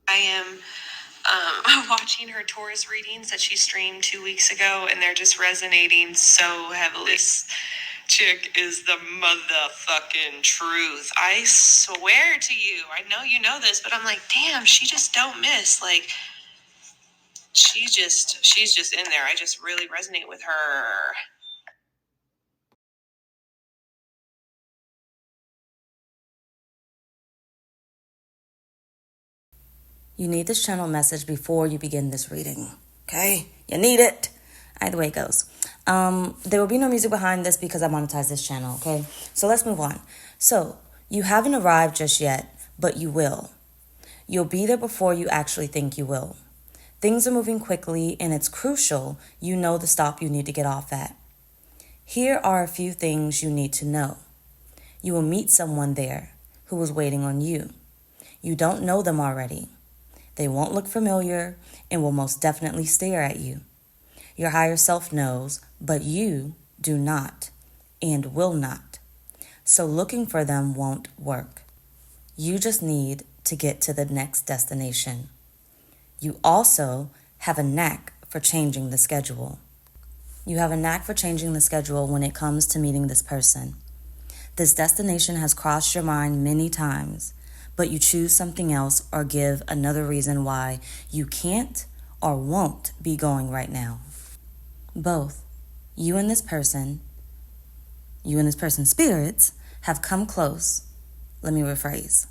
I am watching her Taurus readings that she streamed 2 weeks ago, and they're just resonating so heavily. This chick is the motherfucking truth. I swear to you. I know you know this, but I'm like, damn, she just don't miss. Like, she's just in there. I just really resonate with her. You need this channel message before you begin this reading, okay? You need it. Either way it goes. There will be no music behind this because I monetize this channel, okay? So let's move on. So, you haven't arrived just yet, but you will. You'll be there before you actually think you will. Things are moving quickly, and it's crucial you know the stop you need to get off at. Here are a few things you need to know. You will meet someone there who is waiting on you. You don't know them already. They won't look familiar and will most definitely stare at you. Your higher self knows, but you do not and will not. So looking for them won't work. You just need to get to the next destination. You also have a knack for changing the schedule. You have a knack for changing the schedule when it comes to meeting this person. This destination has crossed your mind many times, but you choose something else or give another reason why you can't or won't be going right now. Both you and this person's spirits have come close. Let me rephrase.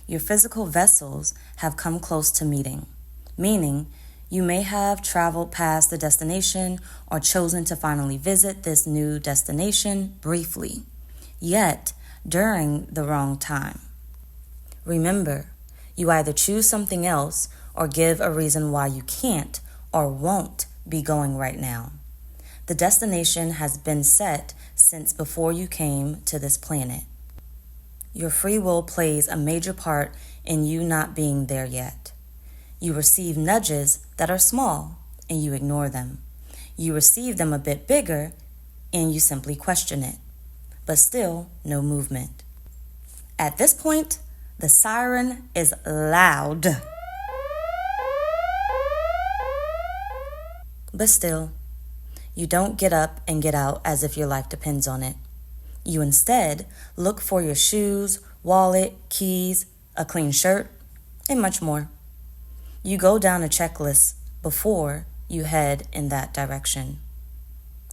Your physical vessels have come close to meeting, meaning you may have traveled past the destination or chosen to finally visit this new destination briefly, yet during the wrong time. Remember, you either choose something else or give a reason why you can't or won't be going right now. The destination has been set since before you came to this planet. Your free will plays a major part in you not being there yet. You receive nudges that are small and you ignore them. You receive them a bit bigger and you simply question it, but still no movement. At this point, the siren is loud. But still, you don't get up and get out as if your life depends on it. You instead look for your shoes, wallet, keys, a clean shirt, and much more. You go down a checklist before you head in that direction.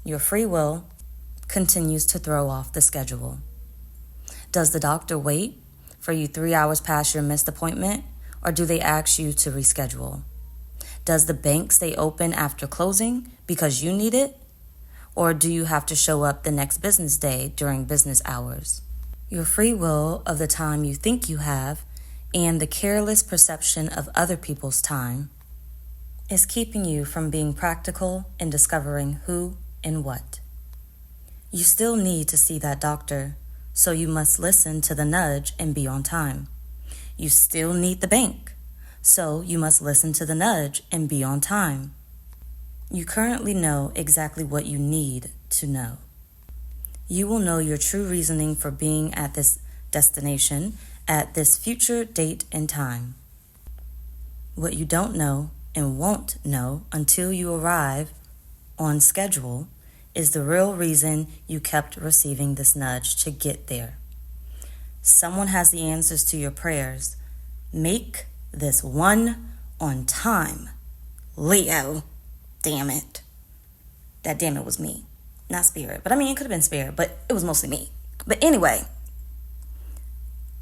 Your free will continues to throw off the schedule. Does the doctor wait for you 3 hours past your missed appointment, or do they ask you to reschedule? Does the bank stay open after closing because you need it, or do you have to show up the next business day during business hours? Your free will of the time you think you have and the careless perception of other people's time is keeping you from being practical in discovering who and what. You still need to see that doctor, so you must listen to the nudge and be on time. You still need the bank, so you must listen to the nudge and be on time. You currently know exactly what you need to know. You will know your true reasoning for being at this destination at this future date and time. What you don't know and won't know until you arrive on schedule is the real reason you kept receiving this nudge to get there. Someone has the answers to your prayers. Make this one on time. Leo, damn it. That damn it was me, not spirit. But I mean, it could have been spirit, but it was mostly me. But anyway,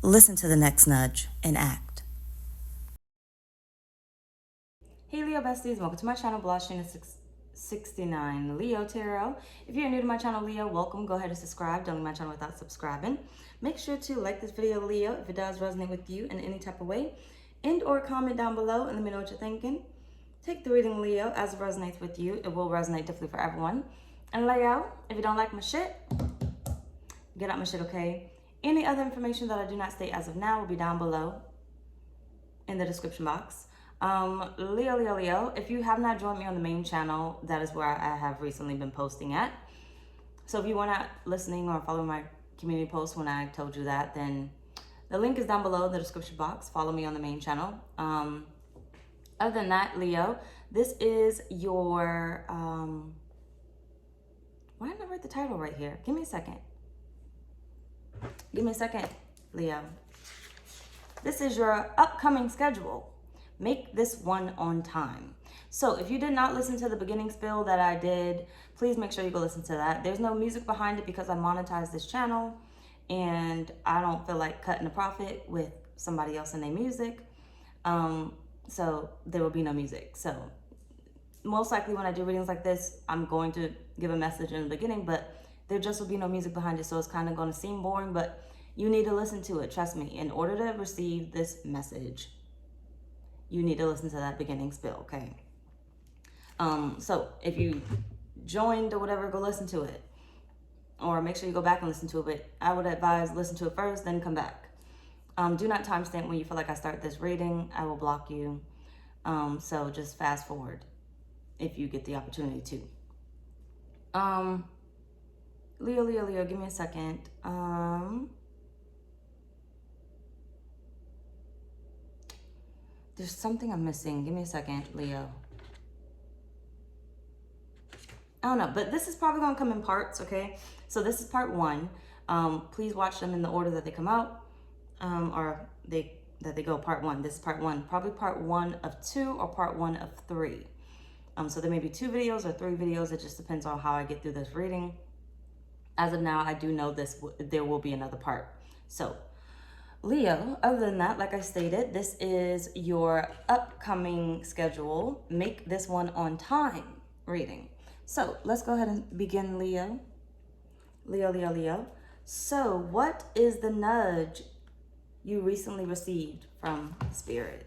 listen to the next nudge and act. Hey Leo besties, welcome to my channel, blahscrystalsale Leo Tarot. If you're new to my channel, Leo, welcome. Go ahead and subscribe. Don't leave my channel without subscribing. Make sure to like this video, Leo, if it does resonate with you in any type of way, and or comment down below and let me know what you're thinking. Take the reading, Leo, as it resonates with you. It will resonate differently for everyone. And Leo, if you don't like my shit, get out my shit, okay? Any other information that I do not state as of now will be down below in the description box. Leo, if you have not joined me on the main channel, that is where I have recently been posting at. So if you were not listening or following my community posts when I told you that, then the link is down below in the description box. Follow me on the main channel. Other than that, Leo, this is your, why didn't I write the title right here? Give me a second. Give me a second, Leo. This is your upcoming schedule. Make this one on time. So if you did not listen to the beginning spiel that I did, please make sure you go listen to that. There's no music behind it because I monetized this channel and I don't feel like cutting a profit with somebody else in their music. So there will be no music. So most likely when I do readings like this, I'm going to give a message in the beginning, but there just will be no music behind it. So it's kind of going to seem boring, but you need to listen to it. Trust me, in order to receive this message, you need to listen to that beginning spiel, okay? So if you joined or whatever, go listen to it. Or make sure you go back and listen to it, but I would advise listen to it first, then come back. Do not timestamp when you feel like I start this reading. I will block you. So just fast forward if you get the opportunity to. Leo, give me a second. There's something I'm missing. Give me a second, Leo. I don't know, but this is probably gonna come in parts, okay? So this is part one. Please watch them in the order that they come out, or that they go part one. This is part one, probably part one of two or part one of three. So there may be 2 videos or 3 videos. It just depends on how I get through this reading. As of now, I do know there will be another part. So Leo, other than that, like I stated, this is your upcoming schedule. Make this one on time reading. So let's go ahead and begin, Leo. Leo. So what is the nudge you recently received from Spirit?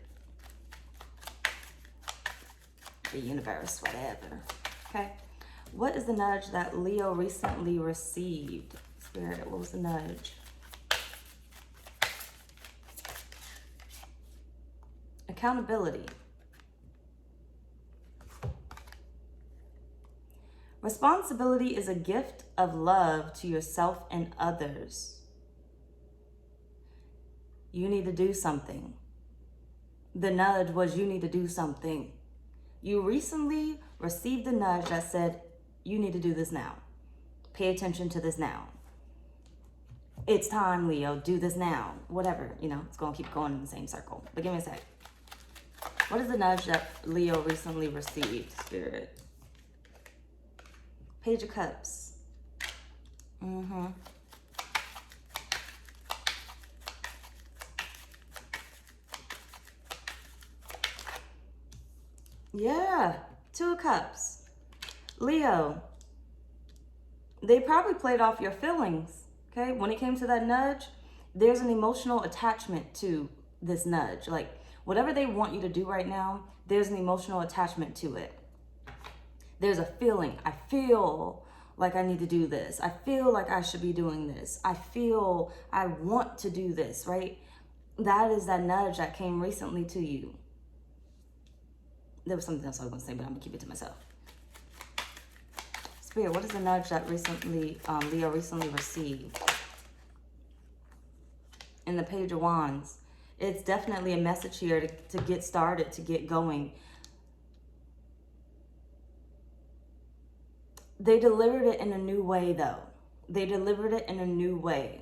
The universe, whatever. Okay. What is the nudge that Leo recently received? Spirit, what was the nudge? Accountability. Responsibility is a gift of love to yourself and others. You need to do something. The nudge was you need to do something. You recently received a nudge that said, you need to do this now. Pay attention to this now. It's time, Leo, do this now. Whatever, it's going to keep going in the same circle. But give me a sec. What is the nudge that Leo recently received, Spirit? Page of Cups. Yeah, 2 of Cups. Leo, they probably played off your feelings, okay? When it came to that nudge, there's an emotional attachment to this nudge. Like, whatever they want you to do right now, there's an emotional attachment to it. There's a feeling. I feel like I need to do this. I feel like I should be doing this. I feel I want to do this, right? That is that nudge that came recently to you. There was something else I was going to say, but I'm going to keep it to myself. Spirit, what is the nudge that Leo recently received? In the Page of Wands, it's definitely a message here to get started, to get going. They delivered it in a new way, though. They delivered it in a new way.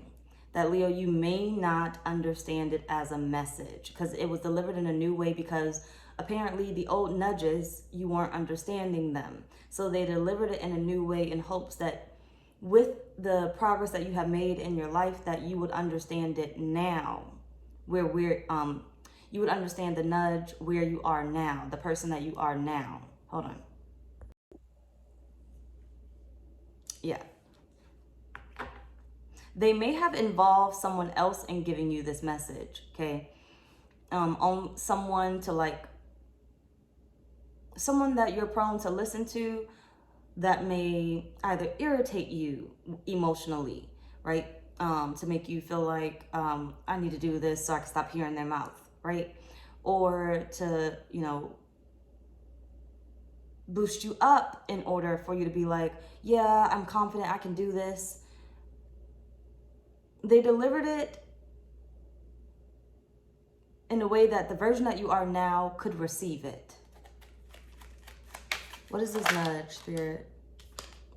That, Leo, you may not understand it as a message because it was delivered in a new way because apparently the old nudges, you weren't understanding them. So they delivered it in a new way in hopes that with the progress that you have made in your life, that you would understand it now, where you would understand the nudge where you are now, the person that you are now. Hold on. Yeah. They may have involved someone else in giving you this message, okay? On someone that you're prone to listen to that may either irritate you emotionally, right? To make you feel like I need to do this so I can stop hearing their mouth, right? Or to, boost you up in order for you to be like, yeah, I'm confident I can do this. They delivered it in a way that the version that you are now could receive it. What is this nudge, Spirit?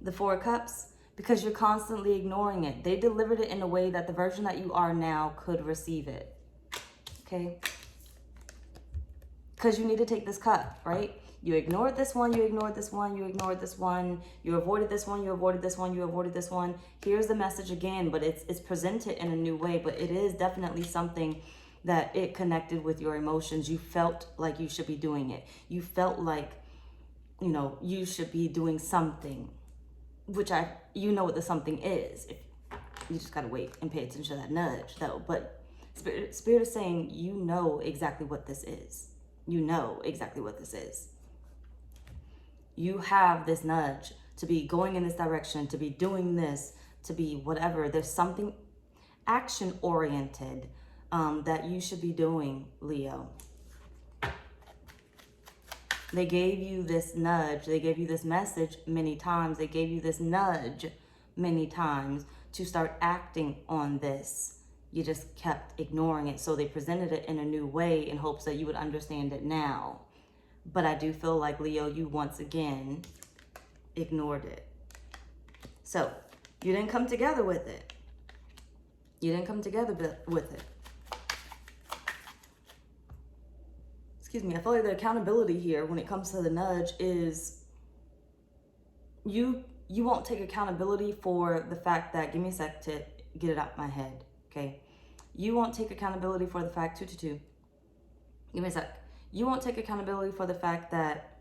The Four of Cups? Because you're constantly ignoring it. They delivered it in a way that the version that you are now could receive it. Okay? Because you need to take this cup, right? You ignored this one, you ignored this one, you ignored this one, you avoided this one, you avoided this one, you avoided this one. Here's the message again, but it's presented in a new way, but it is definitely something that it connected with your emotions. You felt like you should be doing it. You felt like, you know, you should be doing something, which you know what the something is. You just gotta wait and pay attention to that nudge though. But Spirit is saying, you know exactly what this is. You know exactly what this is. You have this nudge to be going in this direction, to be doing this, to be whatever. There's something action oriented that you should be doing, Leo. They gave you this nudge. They gave you this message many times. They gave you this nudge many times to start acting on this. You just kept ignoring it. So they presented it in a new way in hopes that you would understand it now. But I do feel like, Leo, you once again ignored it. So you didn't come together with it. You didn't come together with it. Excuse me, I feel like the accountability here when it comes to the nudge is you won't take accountability for the fact that, give me a sec to get it out my head, okay? You won't take accountability for the fact, 222. Give me a sec. You won't take accountability for the fact that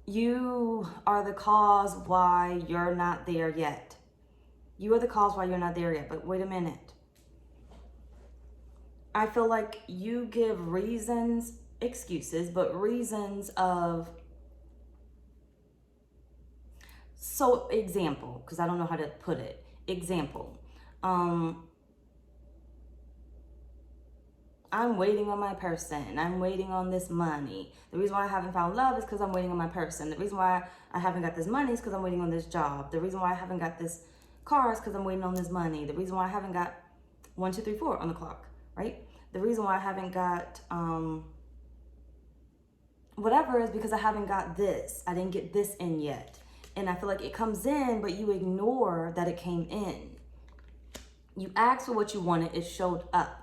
you are the cause why you're not there yet. You are the cause why you're not there yet, but wait a minute. I feel like you give reasons, excuses, but reasons of, so example, because I don't know how to put it. Example, I'm waiting on my person. I'm waiting on this money. The reason why I haven't found love is because I'm waiting on my person. The reason why I haven't got this money is because I'm waiting on this job. The reason why I haven't got this car is because I'm waiting on this money. The reason why I haven't got 1, 2, 3, 4 on the clock, right? The reason why I haven't got whatever is because I haven't got this. I didn't get this in yet. And I feel like it comes in, but you ignore that it came in. You asked for what you wanted, it showed up.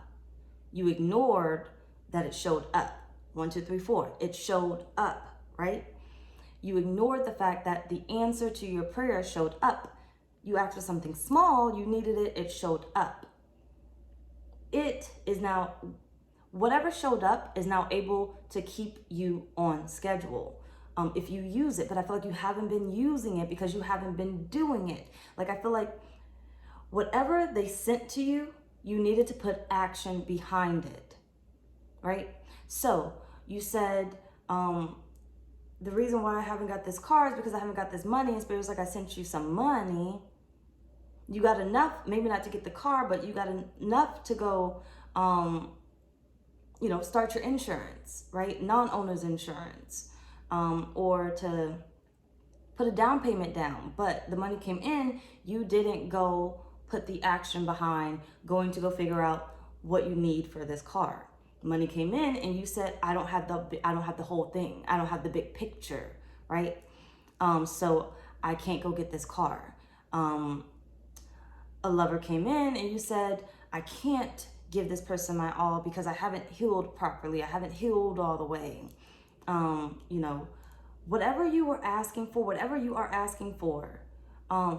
You ignored that it showed up. 1, 2, 3, 4. It showed up, right? You ignored the fact that the answer to your prayer showed up. You asked for something small, you needed it, it showed up. It is now, whatever showed up is now able to keep you on schedule. If you use it, but I feel like you haven't been using it because you haven't been doing it. Like, I feel like whatever they sent to you, you needed to put action behind it, right? So you said, the reason why I haven't got this car is because I haven't got this money. And Spirit was like, I sent you some money. You got enough, maybe not to get the car, but you got enough to go, start your insurance, right? Non-owner's insurance, or to put a down payment down. But the money came in, you didn't go put the action behind going to go figure out what you need for this car. The money came in and you said, I don't have the whole thing. I don't have the big picture, right? So I can't go get this car. A lover came in and you said, I can't give this person my all because I haven't healed properly. I haven't healed all the way. Whatever you were asking for, whatever you are asking for,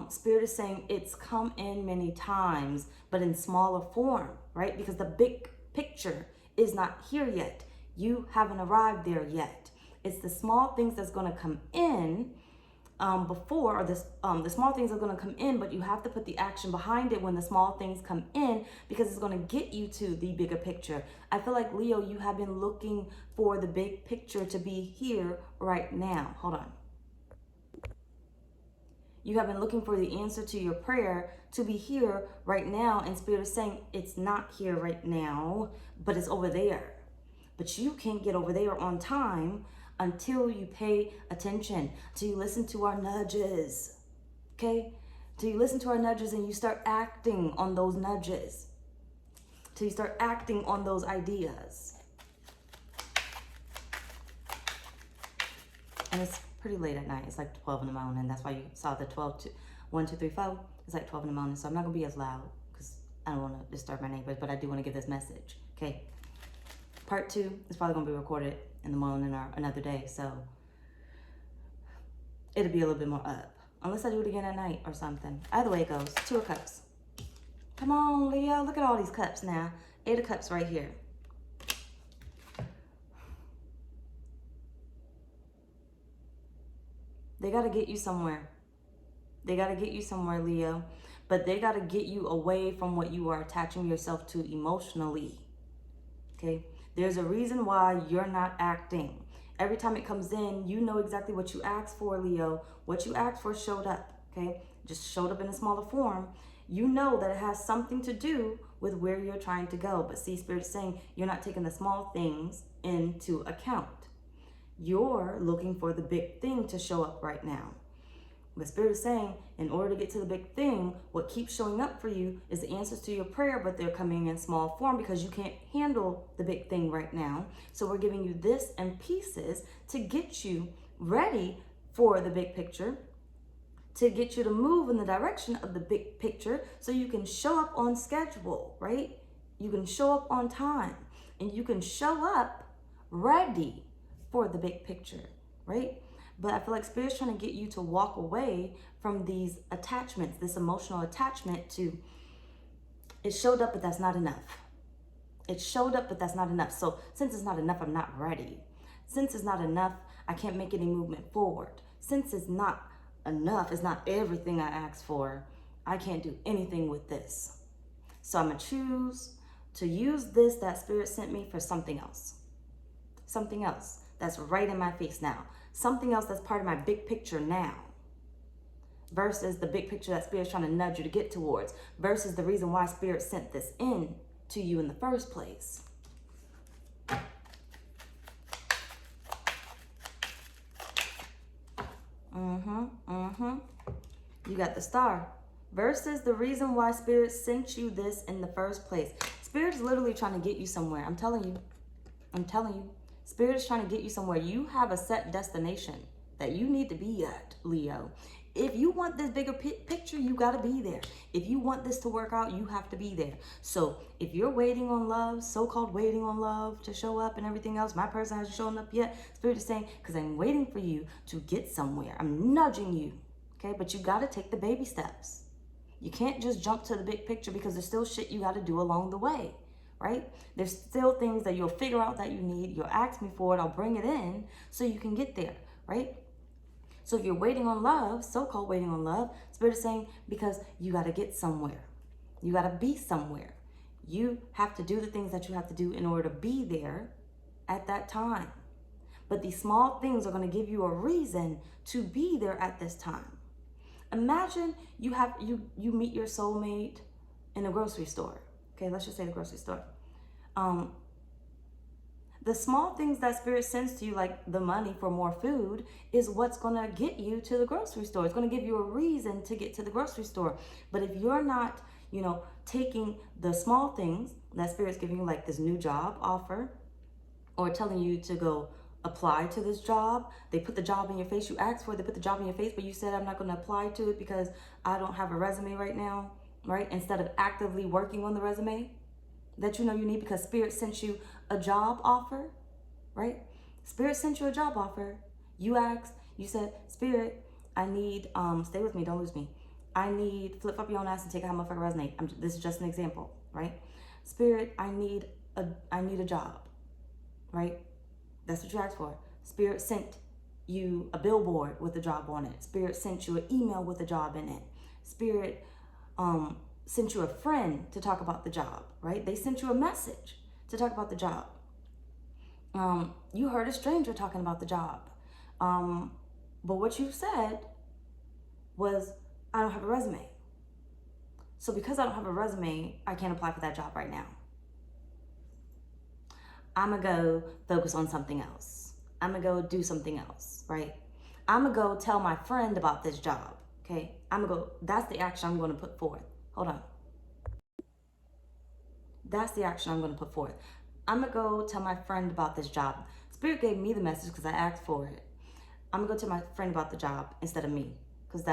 Spirit is saying it's come in many times, but in smaller form, right? Because the big picture is not here yet. You haven't arrived there yet. It's the small things that's going to come in the small things are going to come in, but you have to put the action behind it when the small things come in because it's going to get you to the bigger picture. I feel like, Leo, you have been looking for the big picture to be here right now. Hold on. You have been looking for the answer to your prayer to be here right now. And Spirit is saying it's not here right now, but it's over there. But you can't get over there on time until you pay attention, until you listen to our nudges. Okay? Till you listen to our nudges and you start acting on those nudges. Till you start acting on those ideas. And it's pretty late at night. It's like 12 in the morning. That's why you saw the 12 to 1, 2, 3, 4. It's like 12 in the morning. So I'm not going to be as loud because I don't want to disturb my neighbors, but I do want to give this message. Okay. Part 2 is probably going to be recorded in the morning or another day. So it'll be a little bit more up. Unless I do it again at night or something. Either way it goes. 2 of Cups. Come on, Leo. Look at all these cups now. 8 of Cups right here. They got to get you somewhere. They got to get you somewhere, Leo. But they got to get you away from what you are attaching yourself to emotionally. Okay? There's a reason why you're not acting. Every time it comes in, you know exactly what you asked for, Leo. What you asked for showed up. Okay? Just showed up in a smaller form. You know that it has something to do with where you're trying to go. But see, Spirit is saying you're not taking the small things into account. You're looking for the big thing to show up right now. But Spirit is saying, in order to get to the big thing, what keeps showing up for you is the answers to your prayer, but they're coming in small form because you can't handle the big thing right now. So we're giving you this and pieces to get you ready for the big picture, to get you to move in the direction of the big picture so you can show up on schedule, right? You can show up on time and you can show up ready for the big picture, right? But I feel like Spirit's trying to get you to walk away from these attachments, this emotional attachment to, it showed up, but that's not enough. It showed up, but that's not enough. So since it's not enough, I'm not ready. Since it's not enough, I can't make any movement forward. Since it's not enough, it's not everything I asked for, I can't do anything with this. So I'm going to choose to use this that Spirit sent me for something else. Something else that's right in my face now. Something else that's part of my big picture now. Versus the big picture that Spirit's trying to nudge you to get towards. Versus the reason why Spirit sent this in to you in the first place. You got the Star. Versus the reason why Spirit sent you this in the first place. Spirit's literally trying to get you somewhere. I'm telling you. I'm telling you. Spirit is trying to get you somewhere. You have a set destination that you need to be at, Leo. If you want this bigger picture, you got to be there. If you want this to work out, you have to be there. So if you're waiting on love, so-called waiting on love to show up and everything else, my person hasn't shown up yet. Spirit is saying, because I'm waiting for you to get somewhere. I'm nudging you, okay? But you got to take the baby steps. You can't just jump to the big picture because there's still shit you got to do along the way. Right? There's still things that you'll figure out that you need. You'll ask me for it. I'll bring it in so you can get there. Right? So if you're waiting on love, so-called waiting on love, Spirit is saying because you got to get somewhere. You got to be somewhere. You have to do the things that you have to do in order to be there at that time. But these small things are going to give you a reason to be there at this time. Imagine you meet your soulmate in a grocery store. Okay, let's just say the grocery store. The small things that Spirit sends to you, like the money for more food, is what's going to get you to the grocery store. It's going to give you a reason to get to the grocery store. But if you're not, taking the small things that Spirit's giving you, like this new job offer, or telling you to go apply to this job, they put the job in your face. You asked for it, they put the job in your face, but you said, I'm not going to apply to it because I don't have a resume right now. Right? Instead of actively working on the resume that you know you need because Spirit sent you a job offer, right? Spirit sent you a job offer. You asked, you said, Spirit, I need, stay with me, don't lose me. I need, flip up your own ass and take out my motherfucking resume. This is just an example, right? Spirit, I need a job, right? That's what you asked for. Spirit sent you a billboard with a job on it. Spirit sent you an email with a job in it. Spirit sent you a friend to talk about the job, right? They sent you a message to talk about the job. You heard a stranger talking about the job. But what you said was, I don't have a resume. So because I don't have a resume, I can't apply for that job right now. I'm going to go focus on something else. I'm going to go do something else, right? I'm going to go tell my friend about this job, okay? That's the action I'm going to put forth. Hold on. That's the action I'm going to put forth. I'm going to go tell my friend about this job. Spirit gave me the message because I asked for it. I'm going to go tell my friend about the job instead of me, because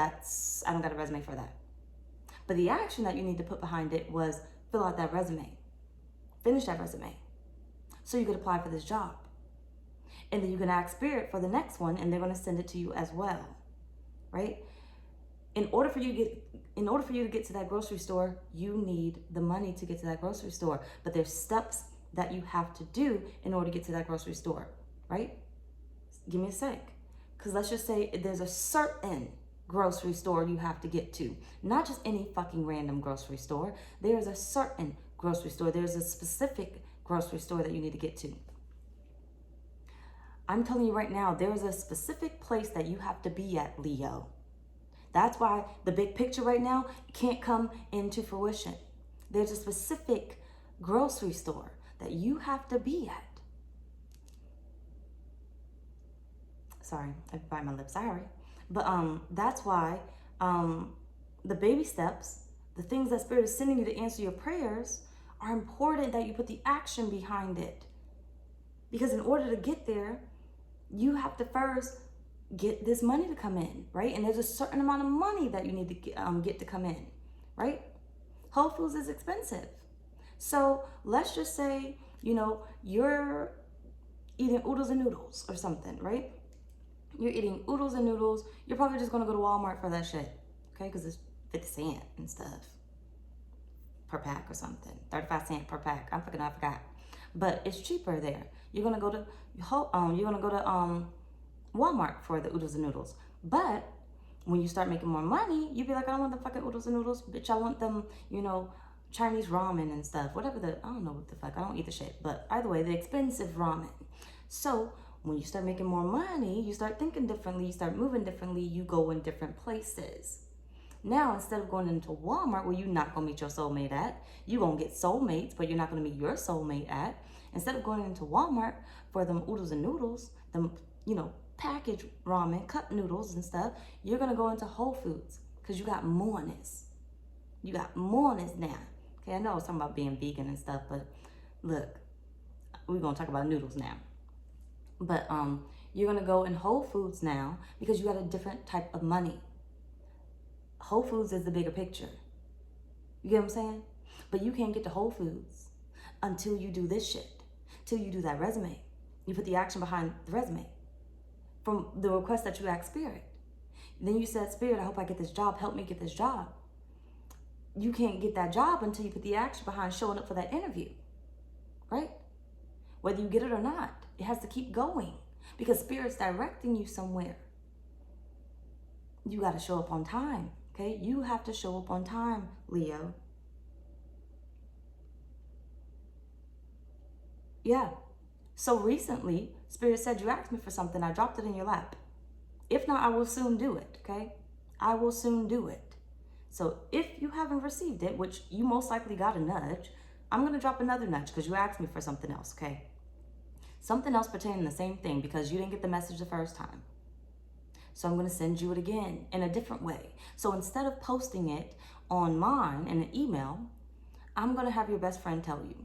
I don't got a resume for that. But the action that you need to put behind it was fill out that resume. Finish that resume so you could apply for this job. And then you can ask Spirit for the next one, and they're going to send it to you as well, right? In order for you to get to that grocery store, you need the money to get to that grocery store. But there's steps that you have to do in order to get to that grocery store, right? Give me a sec. Because let's just say there's a certain grocery store you have to get to. Not just any fucking random grocery store. There's a certain grocery store. There's a specific grocery store that you need to get to. I'm telling you right now, there is a specific place that you have to be at, Leo. That's why the big picture right now can't come into fruition. There's a specific grocery store that you have to be at. Sorry, I bite my lips, sorry. But that's why the baby steps, the things that Spirit is sending you to answer your prayers, are important that you put the action behind it. Because in order to get there, you have to first get this money to come in, right? And there's a certain amount of money that you need to get to come in, right? Whole Foods is expensive. So let's just say, you're eating oodles and noodles or something, right? You're eating oodles and noodles. You're probably just going to go to Walmart for that shit, okay? Because it's 50 cents and stuff per pack or something. 35 cents per pack. I forgot. But it's cheaper there. You're going to go to Walmart for the oodles and noodles. But when you start making more money, you be like, I don't want the fucking oodles and noodles. Bitch, I want them, Chinese ramen and stuff. I don't know what the fuck. I don't eat the shit. But either way, the expensive ramen. So when you start making more money, you start thinking differently, you start moving differently, you go in different places. Now, instead of going into Walmart where you're not going to meet your soulmate at, you're going to get soulmates, but you're not going to meet your soulmate at. Instead of going into Walmart for them oodles and noodles, them, packaged ramen, cup noodles and stuff, you're going to go into Whole Foods because you got moreness. You got moreness now. Okay, I know I was talking about being vegan and stuff, but look, we're going to talk about noodles now. But you're going to go in Whole Foods now because you got a different type of money. Whole Foods is the bigger picture. You get what I'm saying? But you can't get to Whole Foods until you do this shit. Till you do that resume. You put the action behind the resume. From the request that you asked Spirit. Then you said, Spirit, I hope I get this job. Help me get this job. You can't get that job until you put the action behind showing up for that interview. Right? Whether you get it or not, it has to keep going. Because Spirit's directing you somewhere. You got to show up on time. Okay? You have to show up on time, Leo. Yeah. So recently, Spirit said you asked me for something. I dropped it in your lap. If not, I will soon do it. Okay? I will soon do it. So if you haven't received it, which you most likely got a nudge, I'm going to drop another nudge because you asked me for something else. Okay? Something else pertaining to the same thing because you didn't get the message the first time. So I'm going to send you it again in a different way. So instead of posting it on mine in an email, I'm going to have your best friend tell you.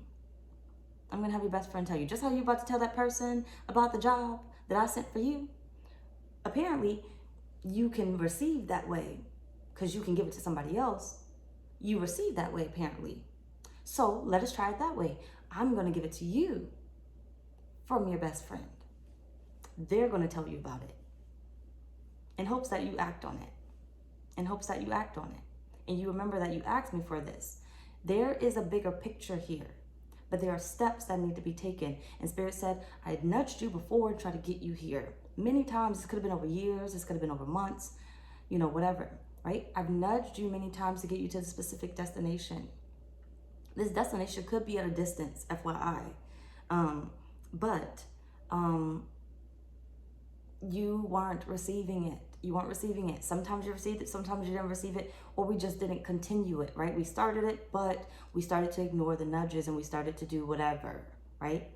I'm going to have your best friend tell you. Just how you about to tell that person about the job that I sent for you. Apparently, you can receive that way because you can give it to somebody else. You receive that way, apparently. So let us try it that way. I'm going to give it to you from your best friend. They're going to tell you about it. In hopes that you act on it. In hopes that you act on it. And you remember that you asked me for this. There is a bigger picture here. But there are steps that need to be taken. And Spirit said, I had nudged you before and tried to get you here. Many times, this could have been over years. This could have been over months. Whatever. Right? I've nudged you many times to get you to the specific destination. This destination could be at a distance, FYI. But you weren't receiving it. You weren't receiving it. Sometimes you received it, sometimes you didn't receive it, or we just didn't continue it, right? We started it, but we started to ignore the nudges and we started to do whatever, right?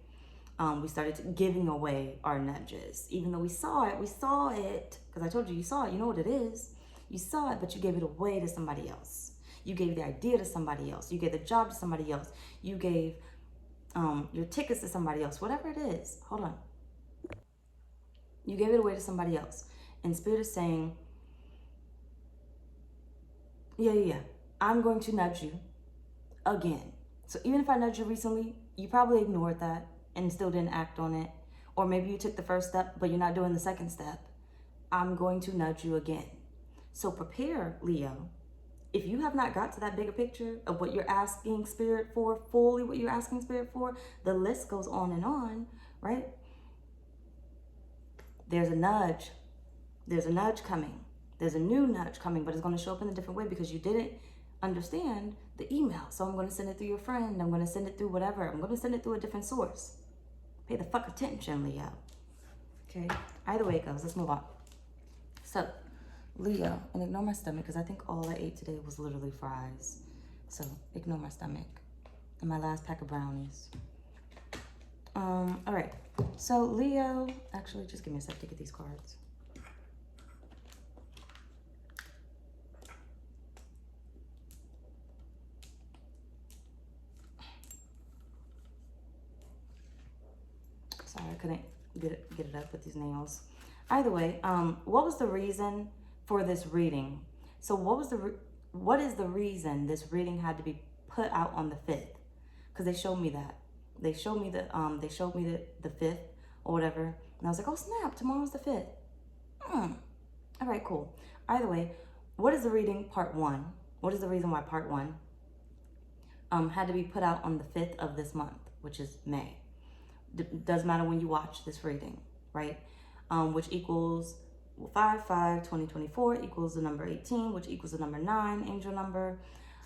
We started giving away our nudges. Even though we saw it, because I told you saw it, you know what it is. You saw it, but you gave it away to somebody else. You gave the idea to somebody else. You gave the job to somebody else. You gave your tickets to somebody else. Whatever it is. Hold on. You gave it away to somebody else. And Spirit is saying, yeah. I'm going to nudge you again. So even if I nudged you recently, you probably ignored that and still didn't act on it. Or maybe you took the first step, but you're not doing the second step. I'm going to nudge you again. So prepare, Leo. If you have not got to that bigger picture of what you're asking Spirit for, fully what you're asking Spirit for, the list goes on, right? There's a nudge. There's a nudge coming. There's a new nudge coming, but it's going to show up in a different way because you didn't understand the email. So I'm going to send it through your friend. I'm going to send it through whatever. I'm going to send it through a different source. Pay the fuck attention, Leo. Okay? Either way it goes. Let's move on. So, Leo, and ignore my stomach because I think all I ate today was literally fries. So, ignore my stomach. And my last pack of brownies. All right. So, Leo, actually, just give me a sec to get these cards. Sorry, I couldn't get it up with these nails. Either way, what was the reason for this reading? So what is the reason this reading had to be put out on the 5th? Because they showed me that. They showed me the 5th or whatever. And I was like, oh snap, tomorrow's the 5th. All right, cool. Either way, what is the reading part 1? What is the reason why part 1 had to be put out on the 5th of this month, which is May? Doesn't matter when you watch this reading, right? Which equals 5/5/2024 equals the number 18, which equals the number 9, angel number.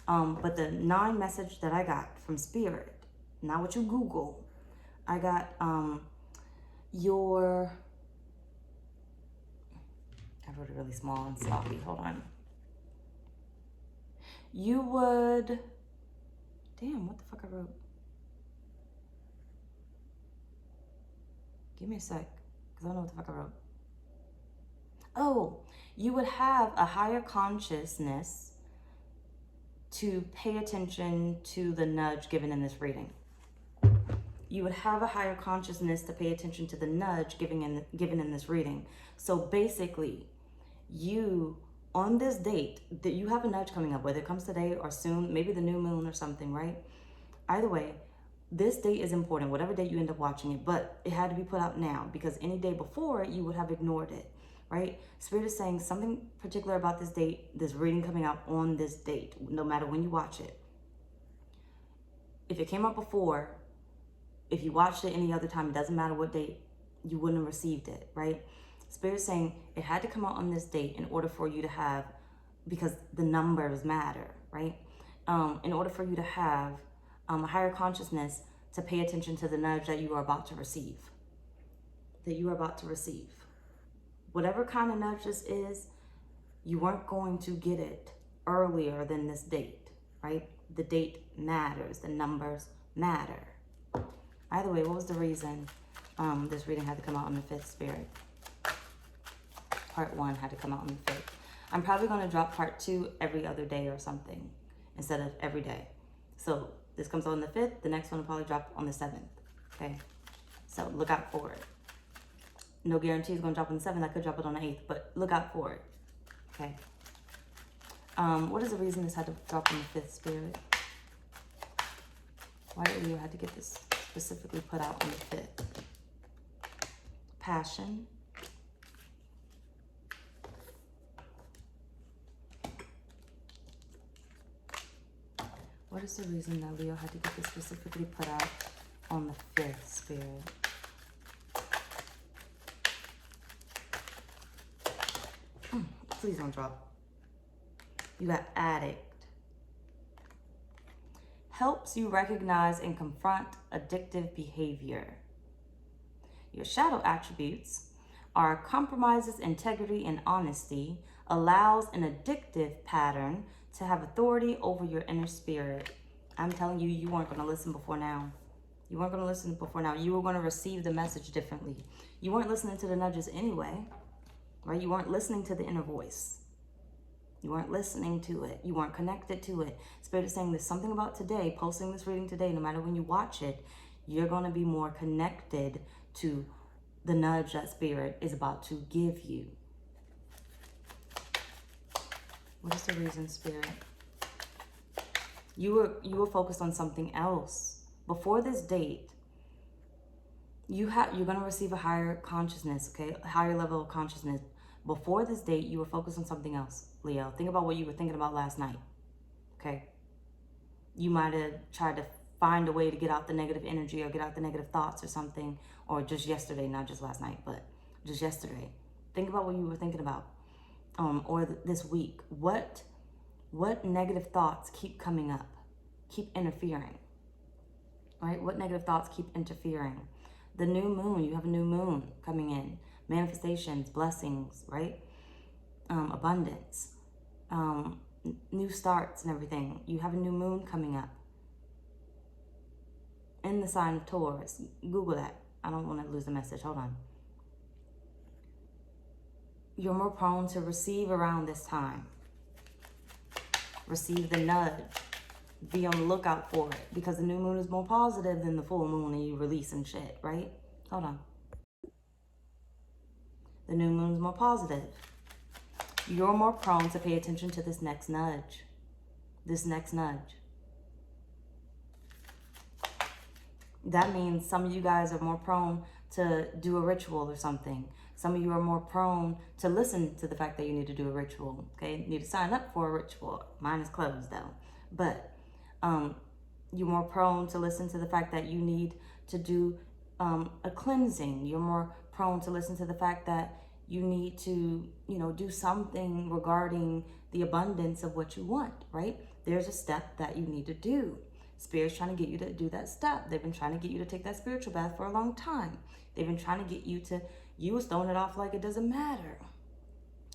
But the 9 message that I got from Spirit, not what you Google, I got I wrote it really small and sloppy. Hold on. You would, damn, what the fuck I wrote? Give me a sec, because I don't know what the fuck I wrote. Oh, you would have a higher consciousness to pay attention to the nudge given in this reading. You would have a higher consciousness to pay attention to the nudge given in this reading. So basically, you, on this date, that you have a nudge coming up, whether it comes today or soon, maybe the new moon or something, right? Either way, this date is important, whatever date you end up watching it, but it had to be put out now because any day before you would have ignored it, right? Spirit is saying something particular about this date, this reading coming out on this date, no matter when you watch it. If it came out before, if you watched it any other time, it doesn't matter what date, you wouldn't have received it, right? Spirit is saying it had to come out on this date in order for you to have, because the numbers matter, right? In order for you to have a higher consciousness to pay attention to the nudge that you are about to receive. Whatever kind of nudge this is, you weren't going to get it earlier than this date, right? The date matters. The numbers matter. Either way, what was the reason this reading had to come out on the 5th, Spirit? Part 1 had to come out on the 5th. I'm probably going to drop part 2 every other day or something instead of every day. So this comes out on the 5th. The next one will probably drop on the 7th. Okay? So look out for it. No guarantee it's going to drop on the 7th. I could drop it on the 8th, but look out for it. Okay? What is the reason this had to drop on the 5th, Spirit? Why did you had to get this specifically put out on the 5th? Passion. What is the reason that Leo had to get this specifically put out on the 5th, Spirit? Please don't drop. You got addict. Helps you recognize and confront addictive behavior. Your shadow attributes are compromises integrity and honesty, allows an addictive pattern to have authority over your inner spirit. I'm telling you, you weren't going to listen before now. You weren't going to listen before now. You were going to receive the message differently. You weren't listening to the nudges anyway, right? You weren't listening to the inner voice. You weren't listening to it. You weren't connected to it. Spirit is saying there's something about today, posting this reading today, no matter when you watch it, you're going to be more connected to the nudge that Spirit is about to give you. What is the reason, Spirit? You were focused on something else. Before this date, you're going to receive a higher consciousness, okay? A higher level of consciousness. Before this date, you were focused on something else, Leo. Think about what you were thinking about last night, okay? You might have tried to find a way to get out the negative energy or get out the negative thoughts or something, or just yesterday, not just last night, but just yesterday. Think about what you were thinking about, or this week. What negative thoughts keep coming up, keep interfering, right? What negative thoughts keep interfering? The new moon, you have a new moon coming in. Manifestations, blessings, right? Abundance, new starts and everything. You have a new moon coming up in the sign of Taurus. Google that. I don't want to lose the message. Hold on. You're more prone to receive around this time. Receive the nudge. Be on the lookout for it, because the new moon is more positive than the full moon and you releasing shit, right? Hold on. The new moon is more positive. You're more prone to pay attention to this next nudge. This next nudge. That means some of you guys are more prone to do a ritual or something. Some of you are more prone to listen to the fact that you need to do a ritual, okay? You need to sign up for a ritual. Mine is closed though. But you're more prone to listen to the fact that you need to do a cleansing. You're more prone to listen to the fact that you need to, do something regarding the abundance of what you want, right? There's a step that you need to do. Spirit's trying to get you to do that step. They've been trying to get you to take that spiritual bath for a long time. They've been trying to get you to, you was throwing it off like it doesn't matter.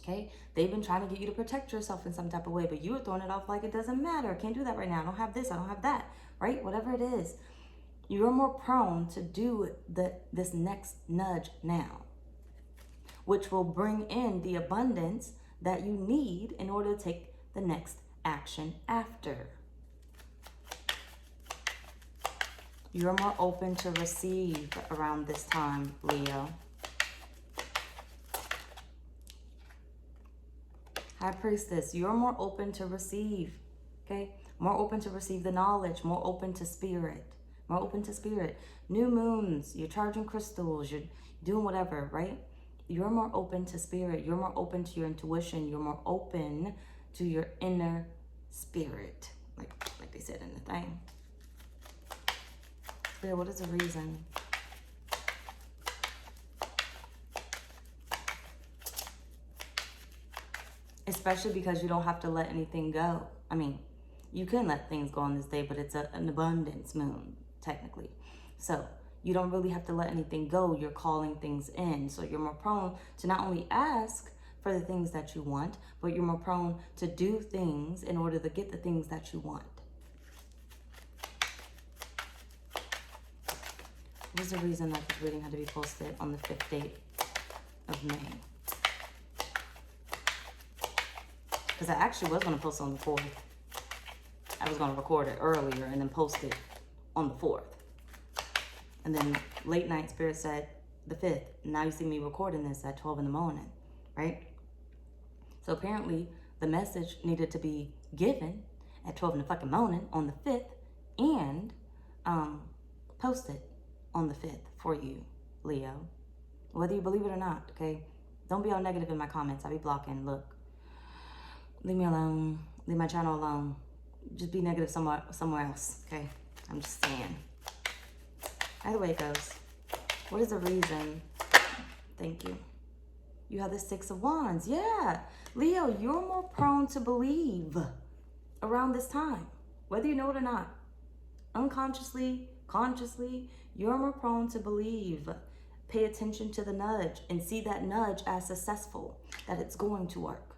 Okay? They've been trying to get you to protect yourself in some type of way, but you were throwing it off like it doesn't matter. I can't do that right now. I don't have this. I don't have that, right? Whatever it is. You're more prone to do this next nudge now, which will bring in the abundance that you need in order to take the next action after. You're more open to receive around this time, Leo. High Priestess, you're more open to receive, okay? More open to receive the knowledge, more open to spirit, more open to spirit. New moons, you're charging crystals, you're doing whatever, right? You're more open to spirit. You're more open to your intuition. You're more open to your inner spirit, like they said in the thing. Spirit, what is the reason? Especially because you don't have to let anything go. I mean, you can let things go on this day, but it's an abundance moon, technically. So you don't really have to let anything go. You're calling things in. So you're more prone to not only ask for the things that you want, but you're more prone to do things in order to get the things that you want. What is the reason that this reading had to be posted on the 5th date of May? Because I actually was going to post it on the 4th. I was going to record it earlier and then post it on the 4th. And then late night Spirit said the 5th. Now you see me recording this at 12 in the morning, right? So apparently the message needed to be given at 12 in the fucking morning on the 5th and posted on the 5th for you, Leo. Whether you believe it or not, okay? Don't be all negative in my comments. I be blocking. Look, leave me alone. Leave my channel alone. Just be negative somewhere else, okay? I'm just saying. Either way it goes. What is the reason? Thank you. You have the 6 of Wands. Yeah. Leo, you're more prone to believe around this time, whether you know it or not. Unconsciously, consciously, you're more prone to believe. Pay attention to the nudge and see that nudge as successful, that it's going to work.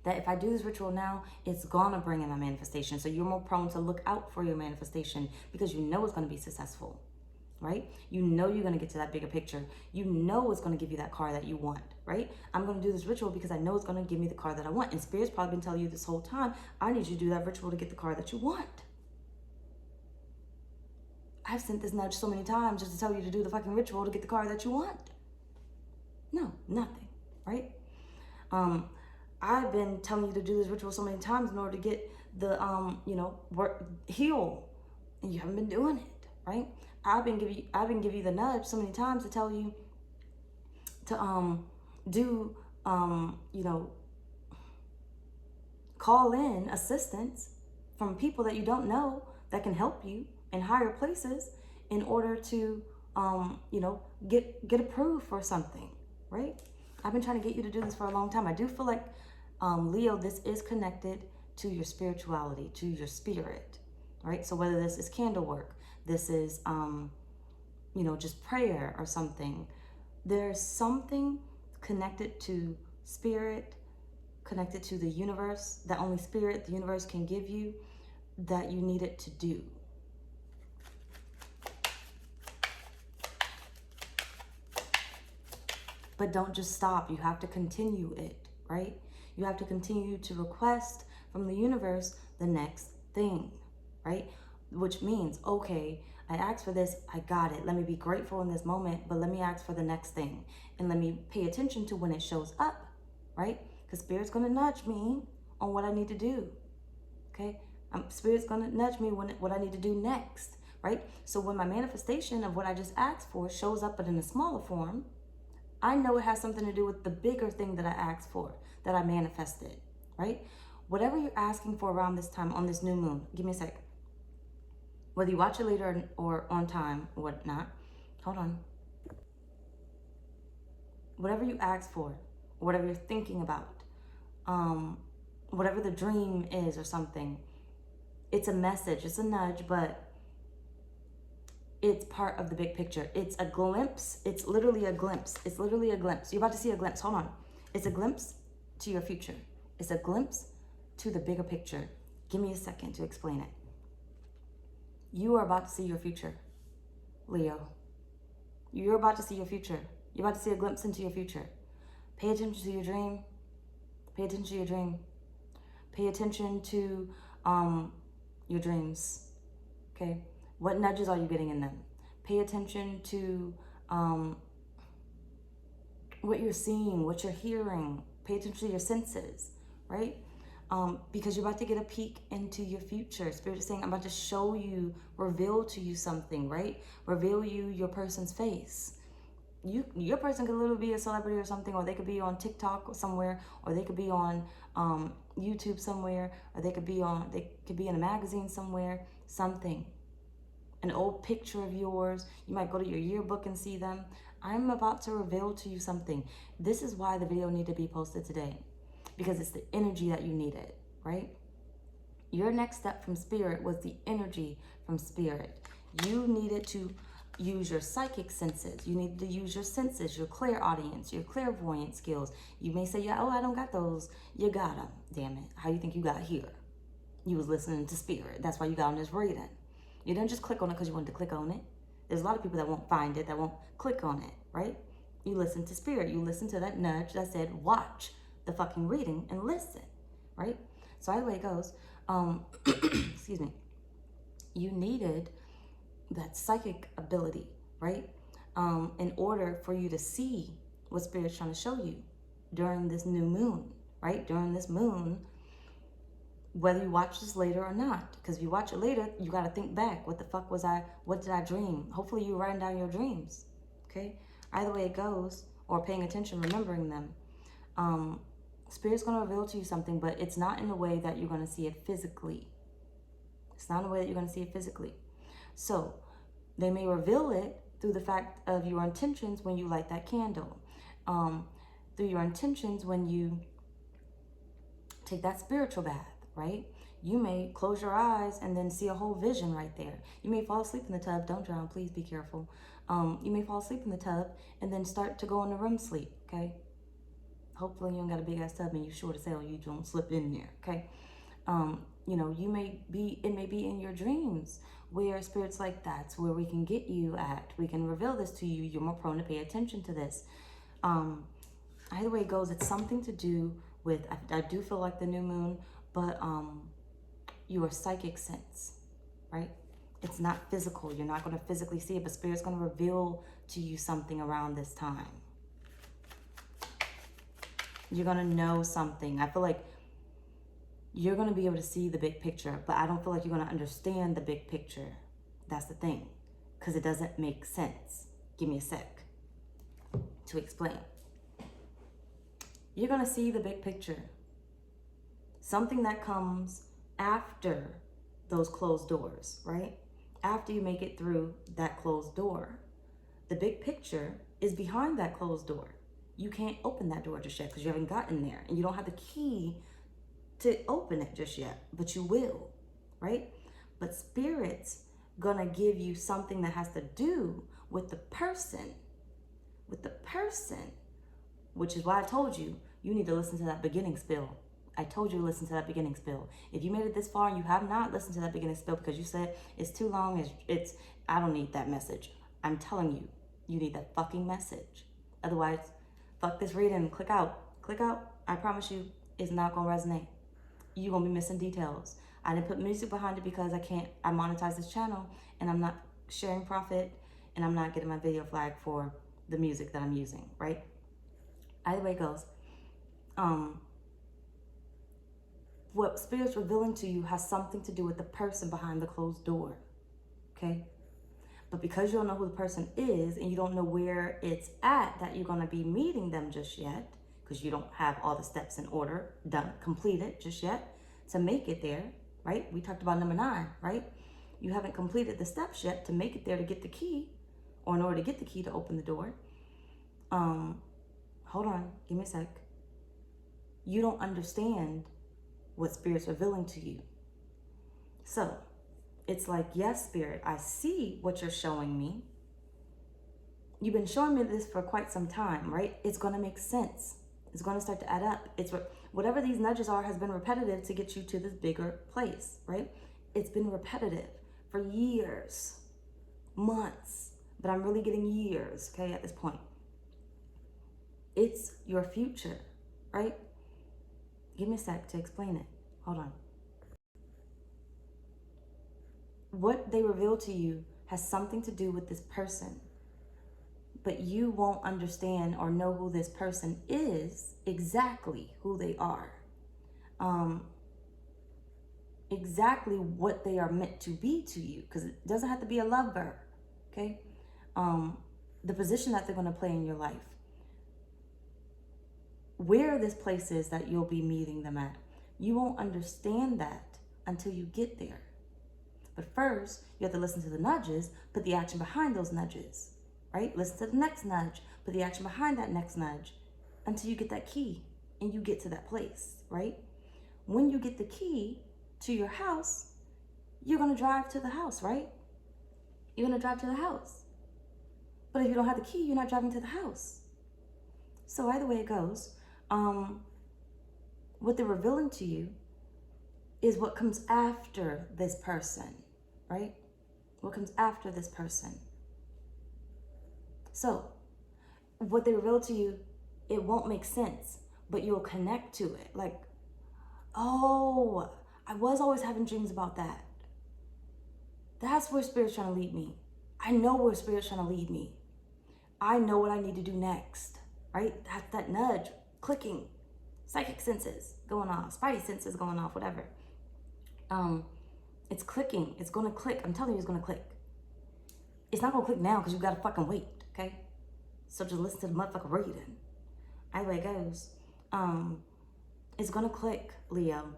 That if I do this ritual now, it's gonna bring in my manifestation. So you're more prone to look out for your manifestation because you know it's gonna be successful. right? You know you're going to get to that bigger picture. You know it's going to give you that car that you want, right? I'm going to do this ritual because I know it's going to give me the car that I want. And Spirit's probably been telling you this whole time, I need you to do that ritual to get the car that you want. I've sent this nudge so many times just to tell you to do the fucking ritual to get the car that you want. No, nothing, right? I've been telling you to do this ritual so many times in order to get the, heal. And you haven't been doing it, right? I've been giving you the nudge so many times to tell you to call in assistance from people that you don't know that can help you in higher places in order to get approved for something, right? I've been trying to get you to do this for a long time. I do feel like Leo, this is connected to your spirituality, to your spirit, right? So whether this is candle work, this is just prayer or something, there's something connected to spirit, connected to the universe, that only spirit, the universe can give you, that you need it to do. But don't just stop. You have to continue it, right? You have to continue to request from the universe the next thing, right? Which means, okay, I asked for this, I got it. Let me be grateful in this moment, but let me ask for the next thing. And let me pay attention to when it shows up, right? Because Spirit's going to nudge me on what I need to do, okay? Spirit's going to nudge me what I need to do next, right? So when my manifestation of what I just asked for shows up but in a smaller form, I know it has something to do with the bigger thing that I asked for, that I manifested, right? Whatever you're asking for around this time on this new moon, give me a sec. Whether you watch it later or on time or whatnot, hold on. Whatever you ask for, whatever you're thinking about, whatever the dream is or something, it's a message, it's a nudge, but it's part of the big picture. It's a glimpse. It's literally a glimpse. It's literally a glimpse. You're about to see a glimpse. Hold on. It's a glimpse to your future. It's a glimpse to the bigger picture. Give me a second to explain it. You are about to see your future, Leo. You're about to see your future. You're about to see a glimpse into your future. Pay attention to your dream. Pay attention to your dream. Pay attention to your dreams, okay? What nudges are you getting in them? Pay attention to what you're seeing, what you're hearing. Pay attention to your senses, right? Because you're about to get a peek into your future. Spirit is saying, I'm about to show you, reveal to you something, right? Reveal you your person's face. Your person could literally be a celebrity or something, or they could be on TikTok or somewhere, or they could be on YouTube somewhere, or they could be in a magazine somewhere, something. An old picture of yours. You might go to your yearbook and see them. I'm about to reveal to you something. This is why the video needed to be posted today, because it's the energy that you needed, right? Your next step from Spirit was the energy from Spirit. You needed to use your psychic senses. You needed to use your senses, your clairaudience, your clairvoyant skills. You may say, yeah, oh, I don't got those. You got them. Damn it. How you think you got here? You was listening to Spirit. That's why you got on this reading. You didn't just click on it because you wanted to click on it. There's a lot of people that won't find it, that won't click on it, right? You listen to Spirit. You listen to that nudge that said, watch the fucking reading and listen, right? So either way it goes, excuse me, you needed that psychic ability, right? In order for you to see what Spirit's trying to show you during this new moon, right? During this moon, whether you watch this later or not, because if you watch it later, you got to think back. What the fuck was what did I dream? Hopefully you're writing down your dreams, okay? Either way it goes, or paying attention, remembering them. Spirit's going to reveal to you something, but it's not in a way that you're going to see it physically. It's not in a way that you're going to see it physically. So they may reveal it through the fact of your intentions when you light that candle, through your intentions when you take that spiritual bath, right? You may close your eyes and then see a whole vision right there. You may fall asleep in the tub. Don't drown, please be careful. You may fall asleep in the tub and then start to go into REM sleep, okay? Hopefully you don't got a big ass tub and you short as hell, you don't slip in there, okay? You know, it may be in your dreams where Spirit's like, that's where we can get you at. We can reveal this to you. You're more prone to pay attention to this. Either way it goes, it's something to do with, I do feel like the new moon, but your psychic sense, right? It's not physical. You're not going to physically see it, but Spirit's going to reveal to you something around this time. You're going to know something. I feel like you're going to be able to see the big picture, but I don't feel like you're going to understand the big picture. That's the thing, because it doesn't make sense. Give me a sec to explain. You're going to see the big picture. Something that comes after those closed doors, right? After you make it through that closed door. The big picture is behind that closed door. You can't open that door just yet because you haven't gotten there, and you don't have the key to open it just yet, but you will, right? But Spirit's gonna give you something that has to do with the person, which is why I told you, you need to listen to that beginning spill. I told you to listen to that beginning spill. If you made it this far and you have not listened to that beginning spill because you said it's too long, I don't need that message. I'm telling you, you need that fucking message. Otherwise, fuck this reading and click out. Click out. I promise you, it's not gonna resonate. You're gonna be missing details. I didn't put music behind it because I monetize this channel and I'm not sharing profit and I'm not getting my video flag for the music that I'm using, right? Either way it goes, what Spirit's revealing to you has something to do with the person behind the closed door, okay? But because you don't know who the person is and you don't know where it's at that you're gonna be meeting them just yet, because you don't have all the steps in order completed just yet to make it there, right? We talked about number 9, right? You haven't completed the steps yet to make it there to get the key, or in order to get the key to open the door. Hold on, give me a sec. You don't understand what Spirit's revealing to you. So it's like, yes, Spirit, I see what you're showing me. You've been showing me this for quite some time, right? It's going to make sense. It's going to start to add up. Whatever these nudges are has been repetitive to get you to this bigger place, right? It's been repetitive for years, months, but I'm really getting years, okay, at this point. It's your future, right? Give me a sec to explain it. Hold on. What they reveal to you has something to do with this person, but you won't understand or know who this person is, exactly who they are, exactly what they are meant to be to you, because it doesn't have to be a lover, okay? The position that they're going to play in your life, where this place is that you'll be meeting them at. You won't understand that until you get there. But first, you have to listen to the nudges, put the action behind those nudges, right? Listen to the next nudge, put the action behind that next nudge until you get that key and you get to that place, right? When you get the key to your house, you're going to drive to the house, right? You're going to drive to the house. But if you don't have the key, you're not driving to the house. So either way it goes, what they're revealing to you is what comes after this person, right? What comes after this person. So what they reveal to you, it won't make sense, but you'll connect to it. Like, oh, I was always having dreams about that. That's where Spirit's trying to lead me. I know where Spirit's trying to lead me. I know what I need to do next, right? That nudge, clicking, psychic senses going off, spidey senses going off, whatever. It's clicking. It's going to click. I'm telling you, it's going to click. It's not going to click now because you got to fucking wait, okay? So just listen to the motherfucker reading. Either way it goes. It's going to click, Leo.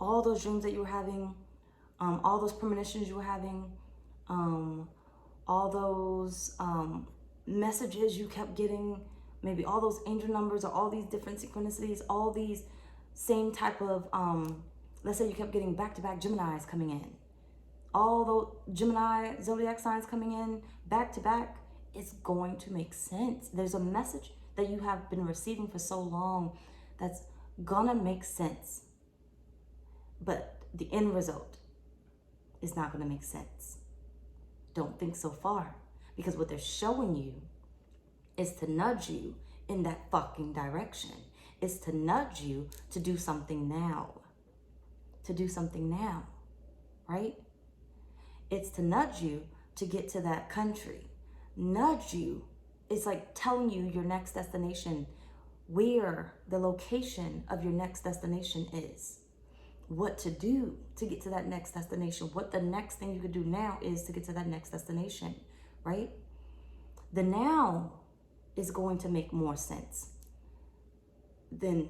All those dreams that you were having, all those premonitions you were having, all those messages you kept getting, maybe all those angel numbers or all these different synchronicities, all these same type of, let's say you kept getting back-to-back Geminis coming in. All those Gemini zodiac signs coming in back-to-back, it's going to make sense. There's a message that you have been receiving for so long that's gonna make sense. but the end result is not going to make sense. Don't think so far, because what they're showing you is to nudge you in that fucking direction. It's to nudge you to do something now. To do something now, right? It's to nudge you to get to that country. Nudge you. It's like telling you your next destination, where the location of your next destination is. What to do to get to that next destination. What the next thing you could do now is to get to that next destination, right? The now is going to make more sense than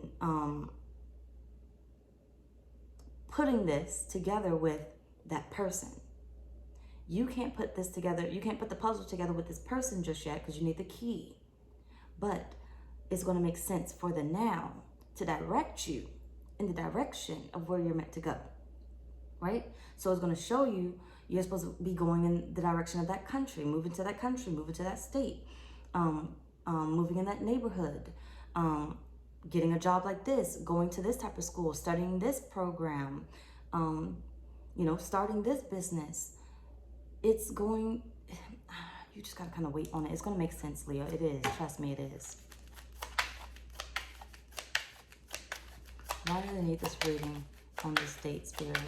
putting this together with that person. You can't put this together. You can't put the puzzle together with this person just yet because you need the key. But it's going to make sense for the now to direct you in the direction of where you're meant to go, right? So it's going to show you you're supposed to be going in the direction of that country, moving to that country, moving to that state, moving in that neighborhood, getting a job like this, going to this type of school, studying this program, starting this business. It's going, you just got to kind of wait on it. It's going to make sense, Leo. It is. Trust me, it is. Why do they need this reading on this date, Spirit?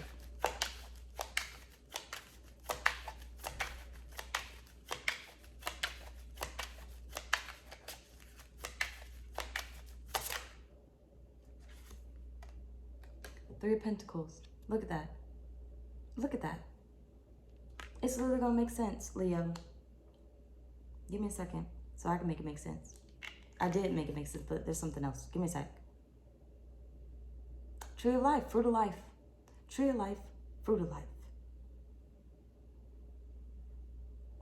Three of Pentacles. Look at that. Look at that. It's literally going to make sense, Leo. Give me a second so I can make it make sense. I did make it make sense, but there's something else. Give me a sec. Tree of life, fruit of life. Tree of life, fruit of life.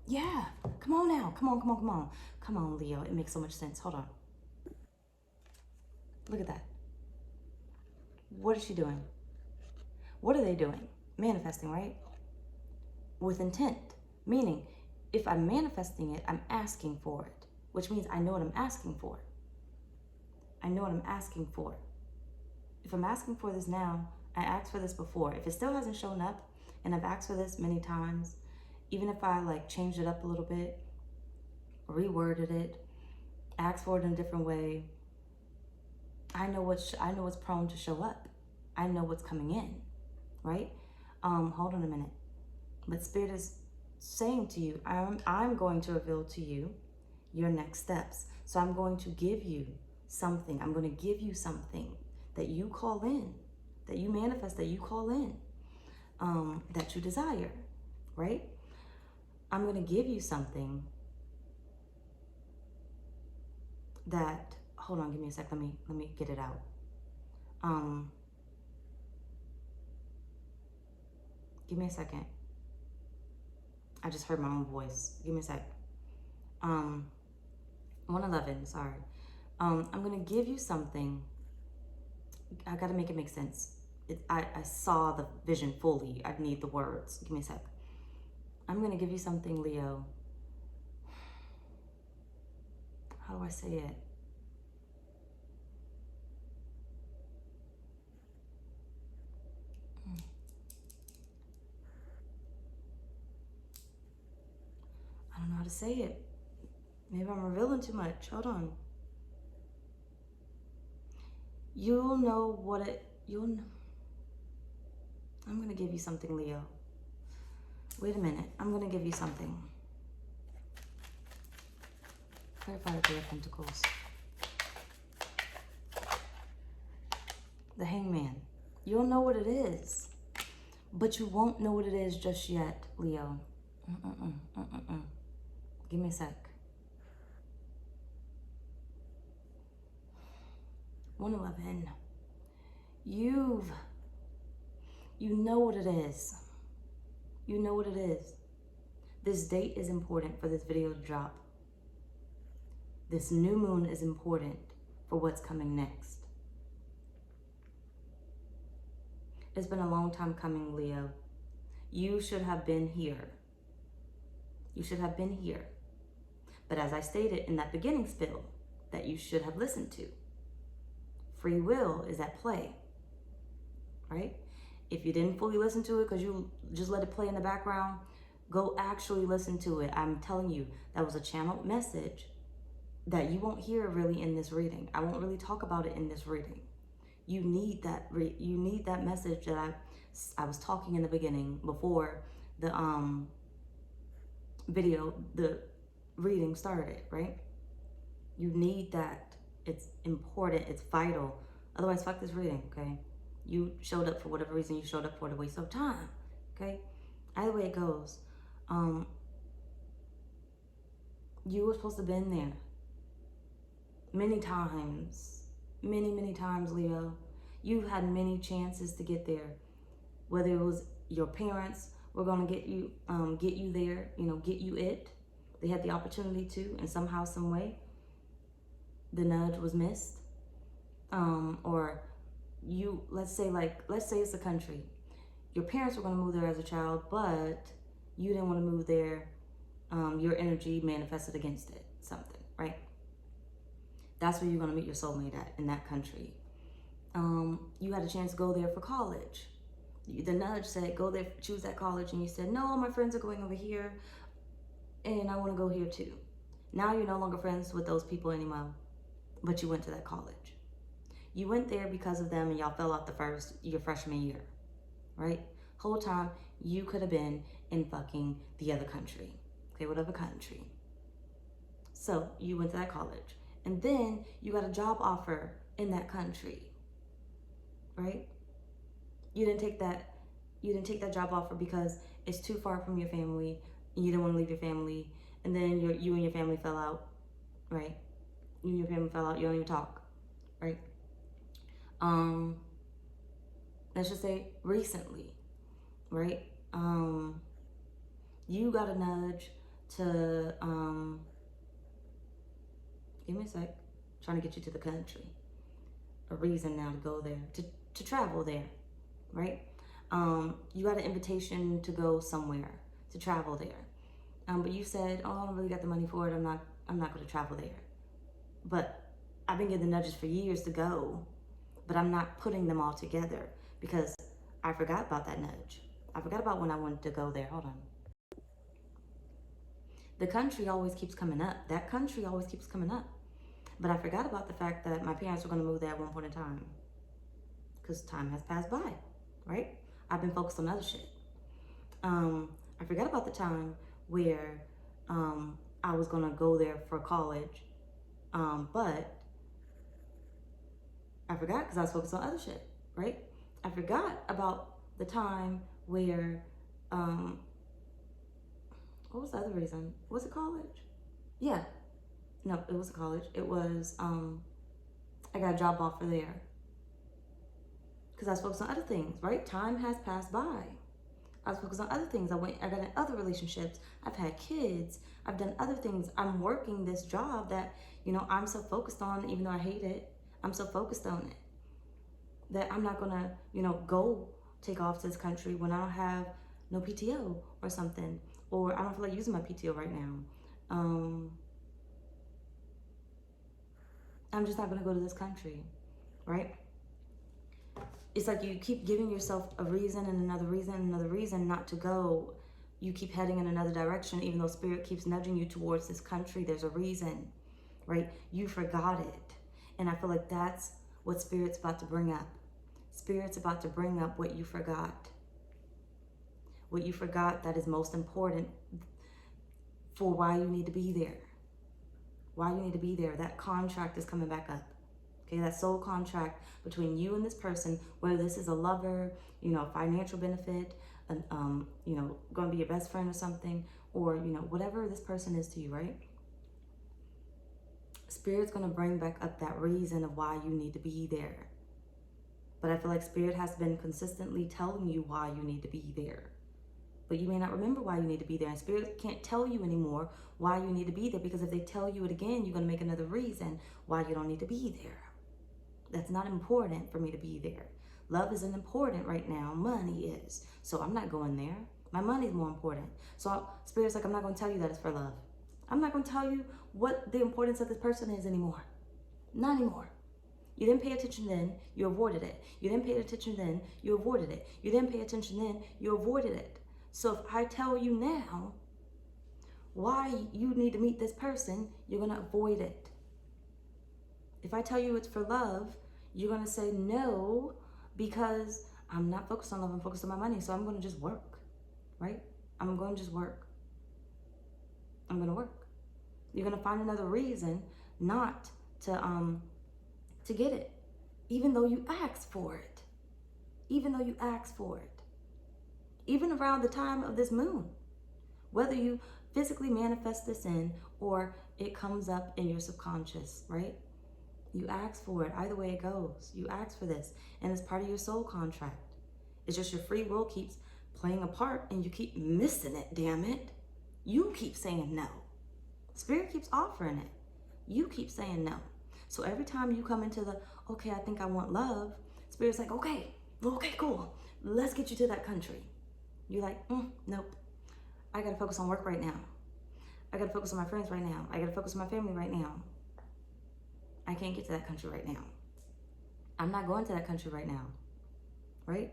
Yeah. Come on now. Come on, come on, come on. Come on, Leo. It makes so much sense. Hold on. Look at that. What is she doing? What are they doing? Manifesting, right? With intent. Meaning, if I'm manifesting it, I'm asking for it. Which means I know what I'm asking for. I know what I'm asking for. If I'm asking for this now, I asked for this before. If it still hasn't shown up, and I've asked for this many times, even if I changed it up a little bit, reworded it, asked for it in a different way, I know what's prone to show up. I know what's coming in, right? Hold on a minute. But Spirit is saying to you, I'm going to reveal to you your next steps. So I'm going to give you something. I'm going to give you something that you call in, that you manifest, that you call in, that you desire, right? I'm going to give you something that, hold on, give me a sec. Let me get it out. Give me a second. I just heard my own voice. Give me a sec. 111, sorry. I'm going to give you something. I got to make it make sense. I saw the vision fully. I need the words. Give me a sec. I'm going to give you something, Leo. How do I say it? I don't know how to say it. Maybe I'm revealing too much. Hold on. You'll know what you'll know. I'm going to give you something, Leo. Wait a minute. I'm going to give you something. Clarify the Three of Pentacles. The Hangman. You'll know what it is. But you won't know what it is just yet, Leo. Give me a sec. 111. You know what it is. You know what it is. This date is important for this video to drop. This new moon is important for what's coming next. It's been a long time coming, Leo. You should have been here. You should have been here. But as I stated in that beginning spill that you should have listened to, free will is at play, right? If you didn't fully listen to it because you just let it play in the background, go actually listen to it. I'm telling you, that was a channeled message that you won't hear really in this reading. I won't really talk about it in this reading. You need that. You need that message that I was talking in the beginning before the video, the reading started, right? You need that. It's important. It's vital. Otherwise, fuck this reading, okay? You showed up for whatever reason you showed up for, to waste of time, okay? Either way it goes, you were supposed to have been there many times, many times, Leo. You had many chances to get there, whether it was your parents were going to get you there, get you it. They had the opportunity to, and somehow, some way, the nudge was missed. Or you, let's say it's a country. Your parents were going to move there as a child, but you didn't want to move there. Your energy manifested against it, something, right? That's where you're going to meet your soulmate at, in that country. You had a chance to go there for college. The nudge said, go there, choose that college. And you said, no, my friends are going over here and I want to go here too. Now you're no longer friends with those people anymore, but you went to that college. You went there because of them and y'all fell off your freshman year, right? Whole time you could have been in fucking the other country, okay, whatever country. So you went to that college and then you got a job offer in that country, right? You didn't take that job offer because it's too far from your family and you didn't want to leave your family, and then you and your family fell out, right? You and your family fell out, you don't even talk, right? Let's just say recently, right? You got a nudge to give me a sec, trying to get you to the country. A reason now to go there, to travel there, right? You got an invitation to go somewhere, to travel there. But you said, oh, I don't really got the money for it. I'm not going to travel there. But I've been getting the nudges for years to go, but I'm not putting them all together because I forgot about that nudge. I forgot about when I wanted to go there. Hold on. The country always keeps coming up. That country always keeps coming up. But I forgot about the fact that my parents were going to move there at one point in time, because time has passed by, right? I've been focused on other shit. I forgot about the time where I was going to go there for college, but I forgot because I was focused on other shit, right? I forgot about the time where, what was the other reason? Was it college? Yeah. No, it was college. It was, I got a job offer there. Because I was focused on other things, right? Time has passed by. I was focused on other things. I got in other relationships. I've had kids. I've done other things. I'm working this job that, I'm so focused on, even though I hate it. I'm so focused on it that I'm not gonna, go take off to this country when I don't have no PTO or something, or I don't feel like using my PTO right now. I'm just not gonna go to this country, right? It's like you keep giving yourself a reason and another reason and another reason not to go. You keep heading in another direction, even though spirit keeps nudging you towards this country. There's a reason, right? You forgot it. And I feel like that's what spirit's about to bring up. Spirit's about to bring up what you forgot. What you forgot that is most important for why you need to be there. Why you need to be there. That contract is coming back up. Okay, that soul contract between you and this person, whether this is a lover, financial benefit, going to be your best friend or something, or, whatever this person is to you, right? Spirit's going to bring back up that reason of why you need to be there. But I feel like Spirit has been consistently telling you why you need to be there. But you may not remember why you need to be there. And Spirit can't tell you anymore why you need to be there, because if they tell you it again, you're going to make another reason why you don't need to be there. That's not important for me to be there. Love isn't important right now. Money is. So I'm not going there. My money's more important. So Spirit's like, I'm not going to tell you that it's for love. I'm not going to tell you what the importance of this person is anymore. Not anymore. You didn't pay attention then, you avoided it. You didn't pay attention then, you avoided it. You didn't pay attention then, you avoided it. So if I tell you now why you need to meet this person, you're going to avoid it. If I tell you it's for love, you're going to say no because I'm not focused on love, I'm focused on my money. So I'm going to just work, right? I'm going to just work. I'm going to work. You're going to find another reason not to get it, even though you asked for it. Even though you asked for it. Even around the time of this moon. Whether you physically manifest this in or it comes up in your subconscious, right? You ask for it. Either way it goes. You ask for this. And it's part of your soul contract. It's just your free will keeps playing a part and you keep missing it, damn it. You keep saying no. Spirit keeps offering it. You keep saying no. So every time you come into the, okay, I think I want love, Spirit's like, okay, cool. Let's get you to that country. You're like, nope. I gotta focus on work right now. I gotta focus on my friends right now. I gotta focus on my family right now. I can't get to that country right now. I'm not going to that country right now. Right?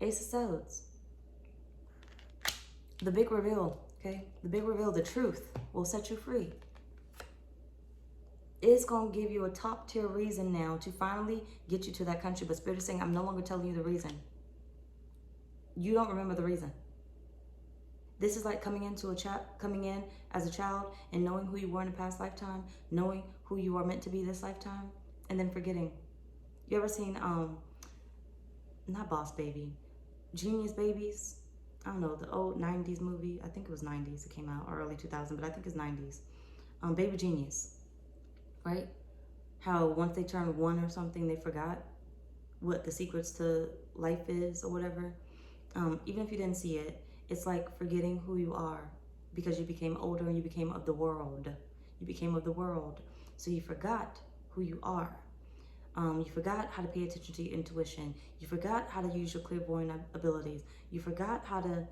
Ace of Swords. The big reveal, okay? The big reveal, the truth will set you free. It's going to give you a top tier reason now to finally get you to that country. But Spirit is saying, I'm no longer telling you the reason. You don't remember the reason. This is like coming in as a child and knowing who you were in a past lifetime, knowing who you are meant to be this lifetime, and then forgetting. You ever seen, not Boss Baby, Genius Babies? I don't know, the old 90s movie. I think it was 90s it came out, or early 2000s, but I think it's 90s. Baby Genius, right? How once they turned 1 or something, they forgot what the secrets to life is or whatever. Even if you didn't see it, it's like forgetting who you are because you became older and you became of the world. You became of the world. So you forgot who you are. You forgot how to pay attention to your intuition. You forgot how to use your clairvoyant abilities. You forgot how to,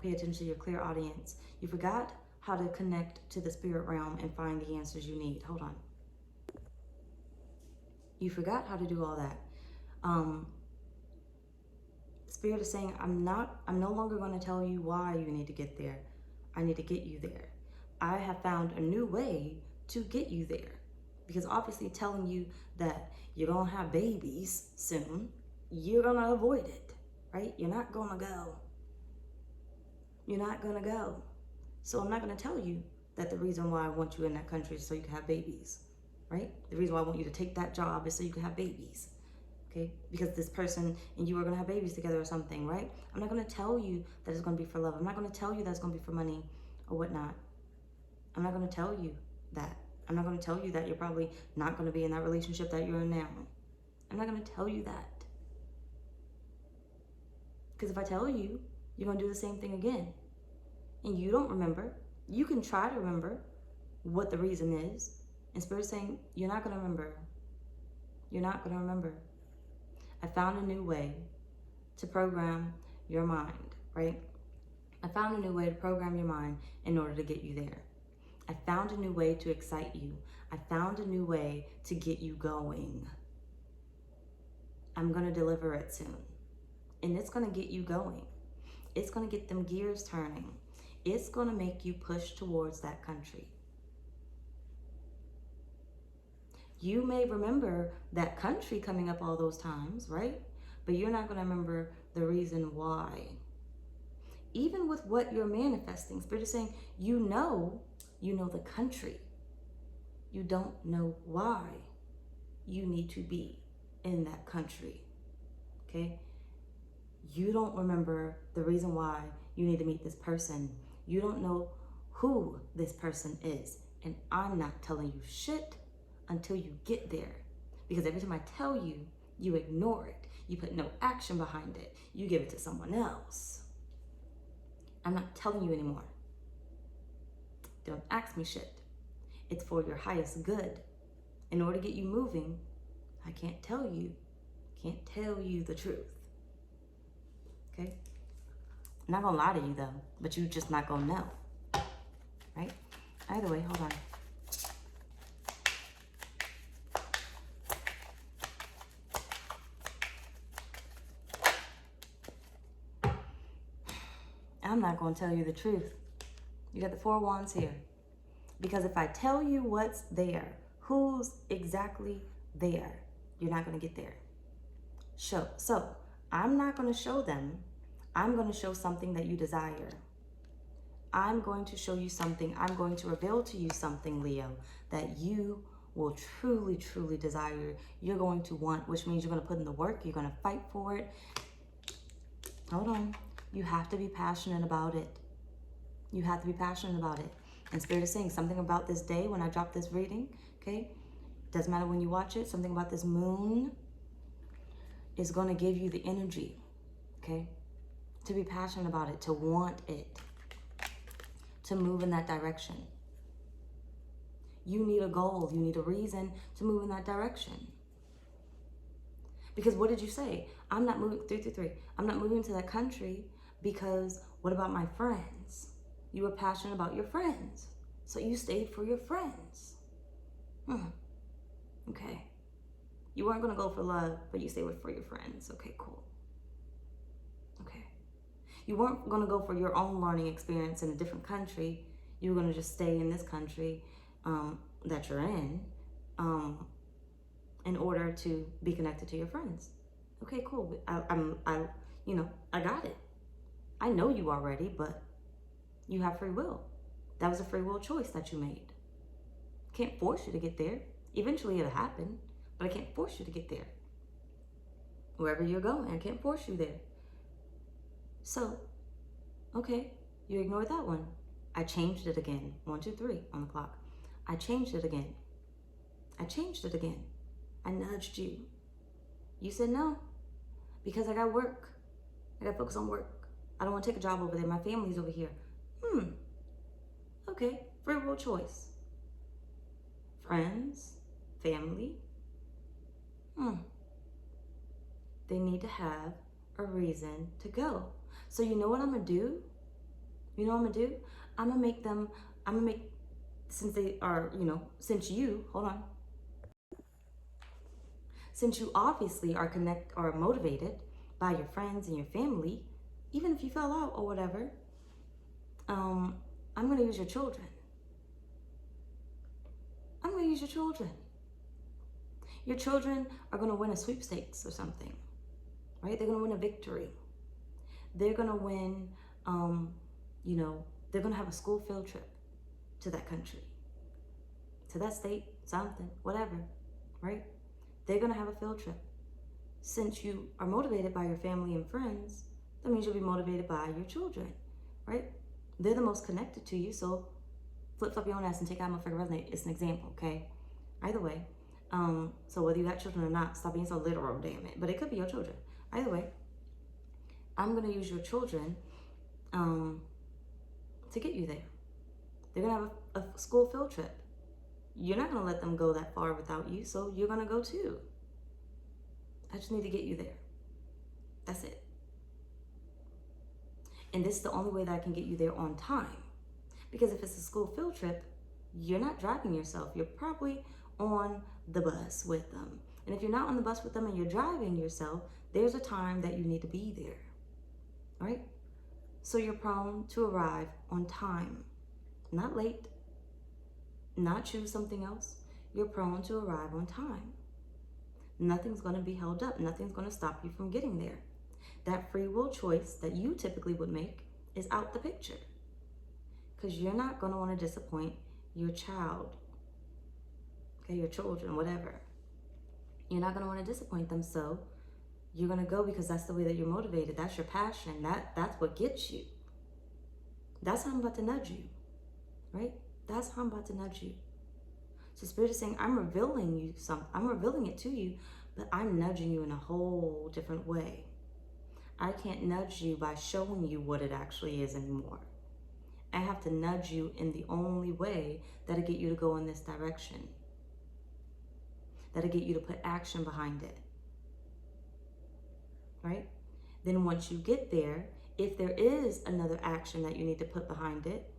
pay attention to your clairaudience. You forgot how to connect to the spirit realm and find the answers you need. Hold on. You forgot how to do all that. Spirit is saying, I'm no longer going to tell you why you need to get there. I need to get you there. I have found a new way to get you there. Because obviously telling you that you're going to have babies soon, you're going to avoid it, right? You're not going to go. You're not going to go. So I'm not going to tell you that the reason why I want you in that country is so you can have babies, right? The reason why I want you to take that job is so you can have babies, okay? Because this person and you are going to have babies together or something, right? I'm not going to tell you that it's going to be for love. I'm not going to tell you that it's going to be for money or whatnot. I'm not going to tell you that. I'm not going to tell you that you're probably not going to be in that relationship that you're in now. I'm not going to tell you that. Because if I tell you, you're going to do the same thing again. And you don't remember. You can try to remember what the reason is. And Spirit's saying, you're not going to remember. You're not going to remember. I found a new way to program your mind, right? I found a new way to program your mind in order to get you there. I found a new way to excite you. I found a new way to get you going. I'm going to deliver it soon. And it's going to get you going. It's going to get them gears turning. It's going to make you push towards that country. You may remember that country coming up all those times, right? But you're not going to remember the reason why. Even with what you're manifesting, Spirit is saying, you know the country. You don't know why you need to be in that country, okay? You don't remember the reason why you need to meet this person. You don't know who this person is. And I'm not telling you shit until you get there. Because every time I tell you, you ignore it. You put no action behind it. You give it to someone else. I'm not telling you anymore. Don't ask me shit. It's for your highest good. In order to get you moving, I can't tell you the truth. Okay? I'm not gonna lie to you though, but you just not gonna know. right? Either way, hold on. I'm not going to tell you the truth. You got the 4 of Wands here. Because if I tell you what's there, who's exactly there, you're not going to get there. So I'm not going to show them. I'm going to show something that you desire. I'm going to show you something. I'm going to reveal to you something, Leo, that you will truly, truly desire. You're going to want, which means you're going to put in the work. You're going to fight for it. Hold on. You have to be passionate about it. You have to be passionate about it. And Spirit is saying something about this day when I drop this reading, okay? Doesn't matter when you watch it. Something about this moon is going to give you the energy, okay? To be passionate about it, to want it, to move in that direction. You need a goal. You need a reason to move in that direction. Because what did you say? I'm not moving, 333. I'm not moving to that country because what about my friends? You were passionate about your friends. So you stayed for your friends. Okay. You weren't going to go for love, but you stayed for your friends. Okay, cool. Okay. You weren't going to go for your own learning experience in a different country. You were going to just stay in this country that you're in order to be connected to your friends. Okay, cool. I got it. I know you already, but you have free will. That was a free will choice that you made. Can't force you to get there. Eventually it'll happen, but I can't force you to get there. Wherever you're going, I can't force you there. So, okay, you ignored that one. I changed it again. 1, 2, 3 on the clock. I changed it again. I changed it again. I nudged you. You said no, because I got work. I got to focus on work. I don't want to take a job over there. My family's over here. Okay, free will choice. Friends, family. They need to have a reason to go. So you know what I'm going to do? You know what I'm going to do? I'm going to make, since they are, since you obviously are motivated by your friends and your family, even if you fell out or whatever, I'm going to use your children. I'm going to use your children. Your children are going to win a sweepstakes or something, right? They're going to win a victory. They're going to win, they're going to have a school field trip to that country, to that state, something, whatever, right? They're going to have a field trip. Since you are motivated by your family and friends, that means you'll be motivated by your children, right? They're the most connected to you, so flip-flop your own ass and take out motherfucker resonate. It's an example, okay? Either way. So whether you got children or not, stop being so literal, damn it. But it could be your children. Either way, I'm going to use your children to get you there. They're going to have a school field trip. You're not going to let them go that far without you, so you're going to go too. I just need to get you there. That's it. And this is the only way that I can get you there on time. Because if it's a school field trip, you're not driving yourself. You're probably on the bus with them. And if you're not on the bus with them and you're driving yourself, there's a time that you need to be there, right? So you're prone to arrive on time, not late, not choose something else. You're prone to arrive on time. Nothing's going to be held up. Nothing's going to stop you from getting there. That free will choice that you typically would make is out the picture. Because you're not going to want to disappoint your child, okay, your children, whatever. You're not going to want to disappoint them, so you're going to go because that's the way that you're motivated. That's your passion. That's what gets you. That's how I'm about to nudge you, right? That's how I'm about to nudge you. So Spirit is saying, I'm revealing it to you, but I'm nudging you in a whole different way. I can't nudge you by showing you what it actually is anymore. I have to nudge you in the only way that'll get you to go in this direction. That'll get you to put action behind it. Right? Then once you get there, if there is another action that you need to put behind it,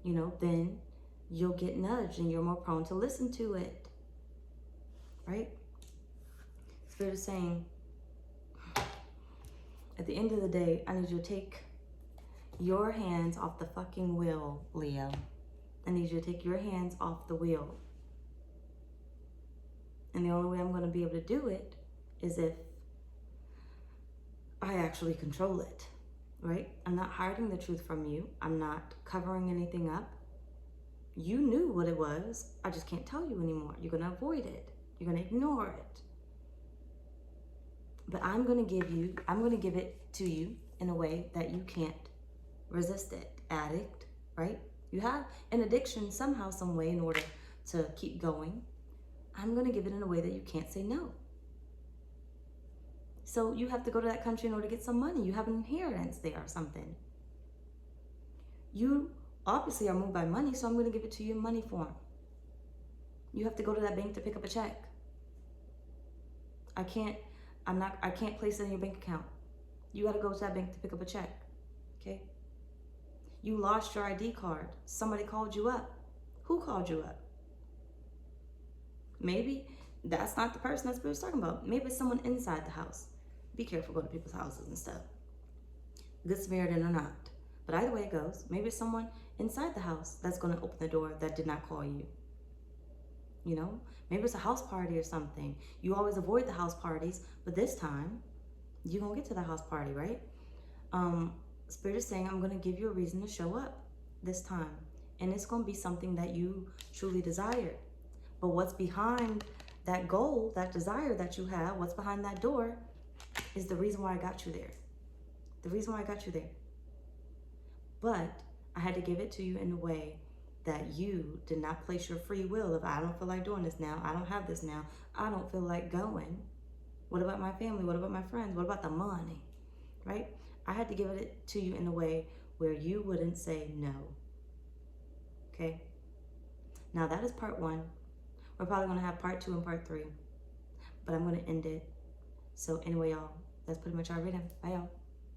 then you'll get nudged and you're more prone to listen to it, right? Spirit is saying, at the end of the day, I need you to take your hands off the fucking wheel, Leo. I need you to take your hands off the wheel. And the only way I'm going to be able to do it is if I actually control it, right? I'm not hiding the truth from you. I'm not covering anything up. You knew what it was. I just can't tell you anymore. You're going to avoid it. You're going to ignore it. But I'm going to give it to you in a way that you can't resist it. Addict, right? You have an addiction somehow, some way in order to keep going. I'm going to give it in a way that you can't say no. So you have to go to that country in order to get some money. You have an inheritance there or something. You obviously are moved by money, so I'm going to give it to you in money form. You have to go to that bank to pick up a check. I can't place it in your bank account. You got to go to that bank to pick up a check. Okay? You lost your ID card. Somebody called you up. Who called you up? Maybe that's not the person that Spirit's talking about. Maybe it's someone inside the house. Be careful going to people's houses and stuff. Good Samaritan or not. But either way it goes, maybe it's someone inside the house that's going to open the door that did not call you. Maybe it's a house party or something. You always avoid the house parties, but this time you're going to get to the house party, right? Spirit is saying, I'm going to give you a reason to show up this time. And it's going to be something that you truly desire. But what's behind that goal, that desire that you have, what's behind that door is the reason why I got you there. The reason why I got you there. But I had to give it to you in a way that you did not place your free will of, I don't feel like doing this now. I don't have this now. I don't feel like going. What about my family? What about my friends? What about the money? Right? I had to give it to you in a way where you wouldn't say no. Okay? Now that is part 1. We're probably going to have part 2 and part 3. But I'm going to end it. So anyway, y'all, that's pretty much our reading. Bye, y'all.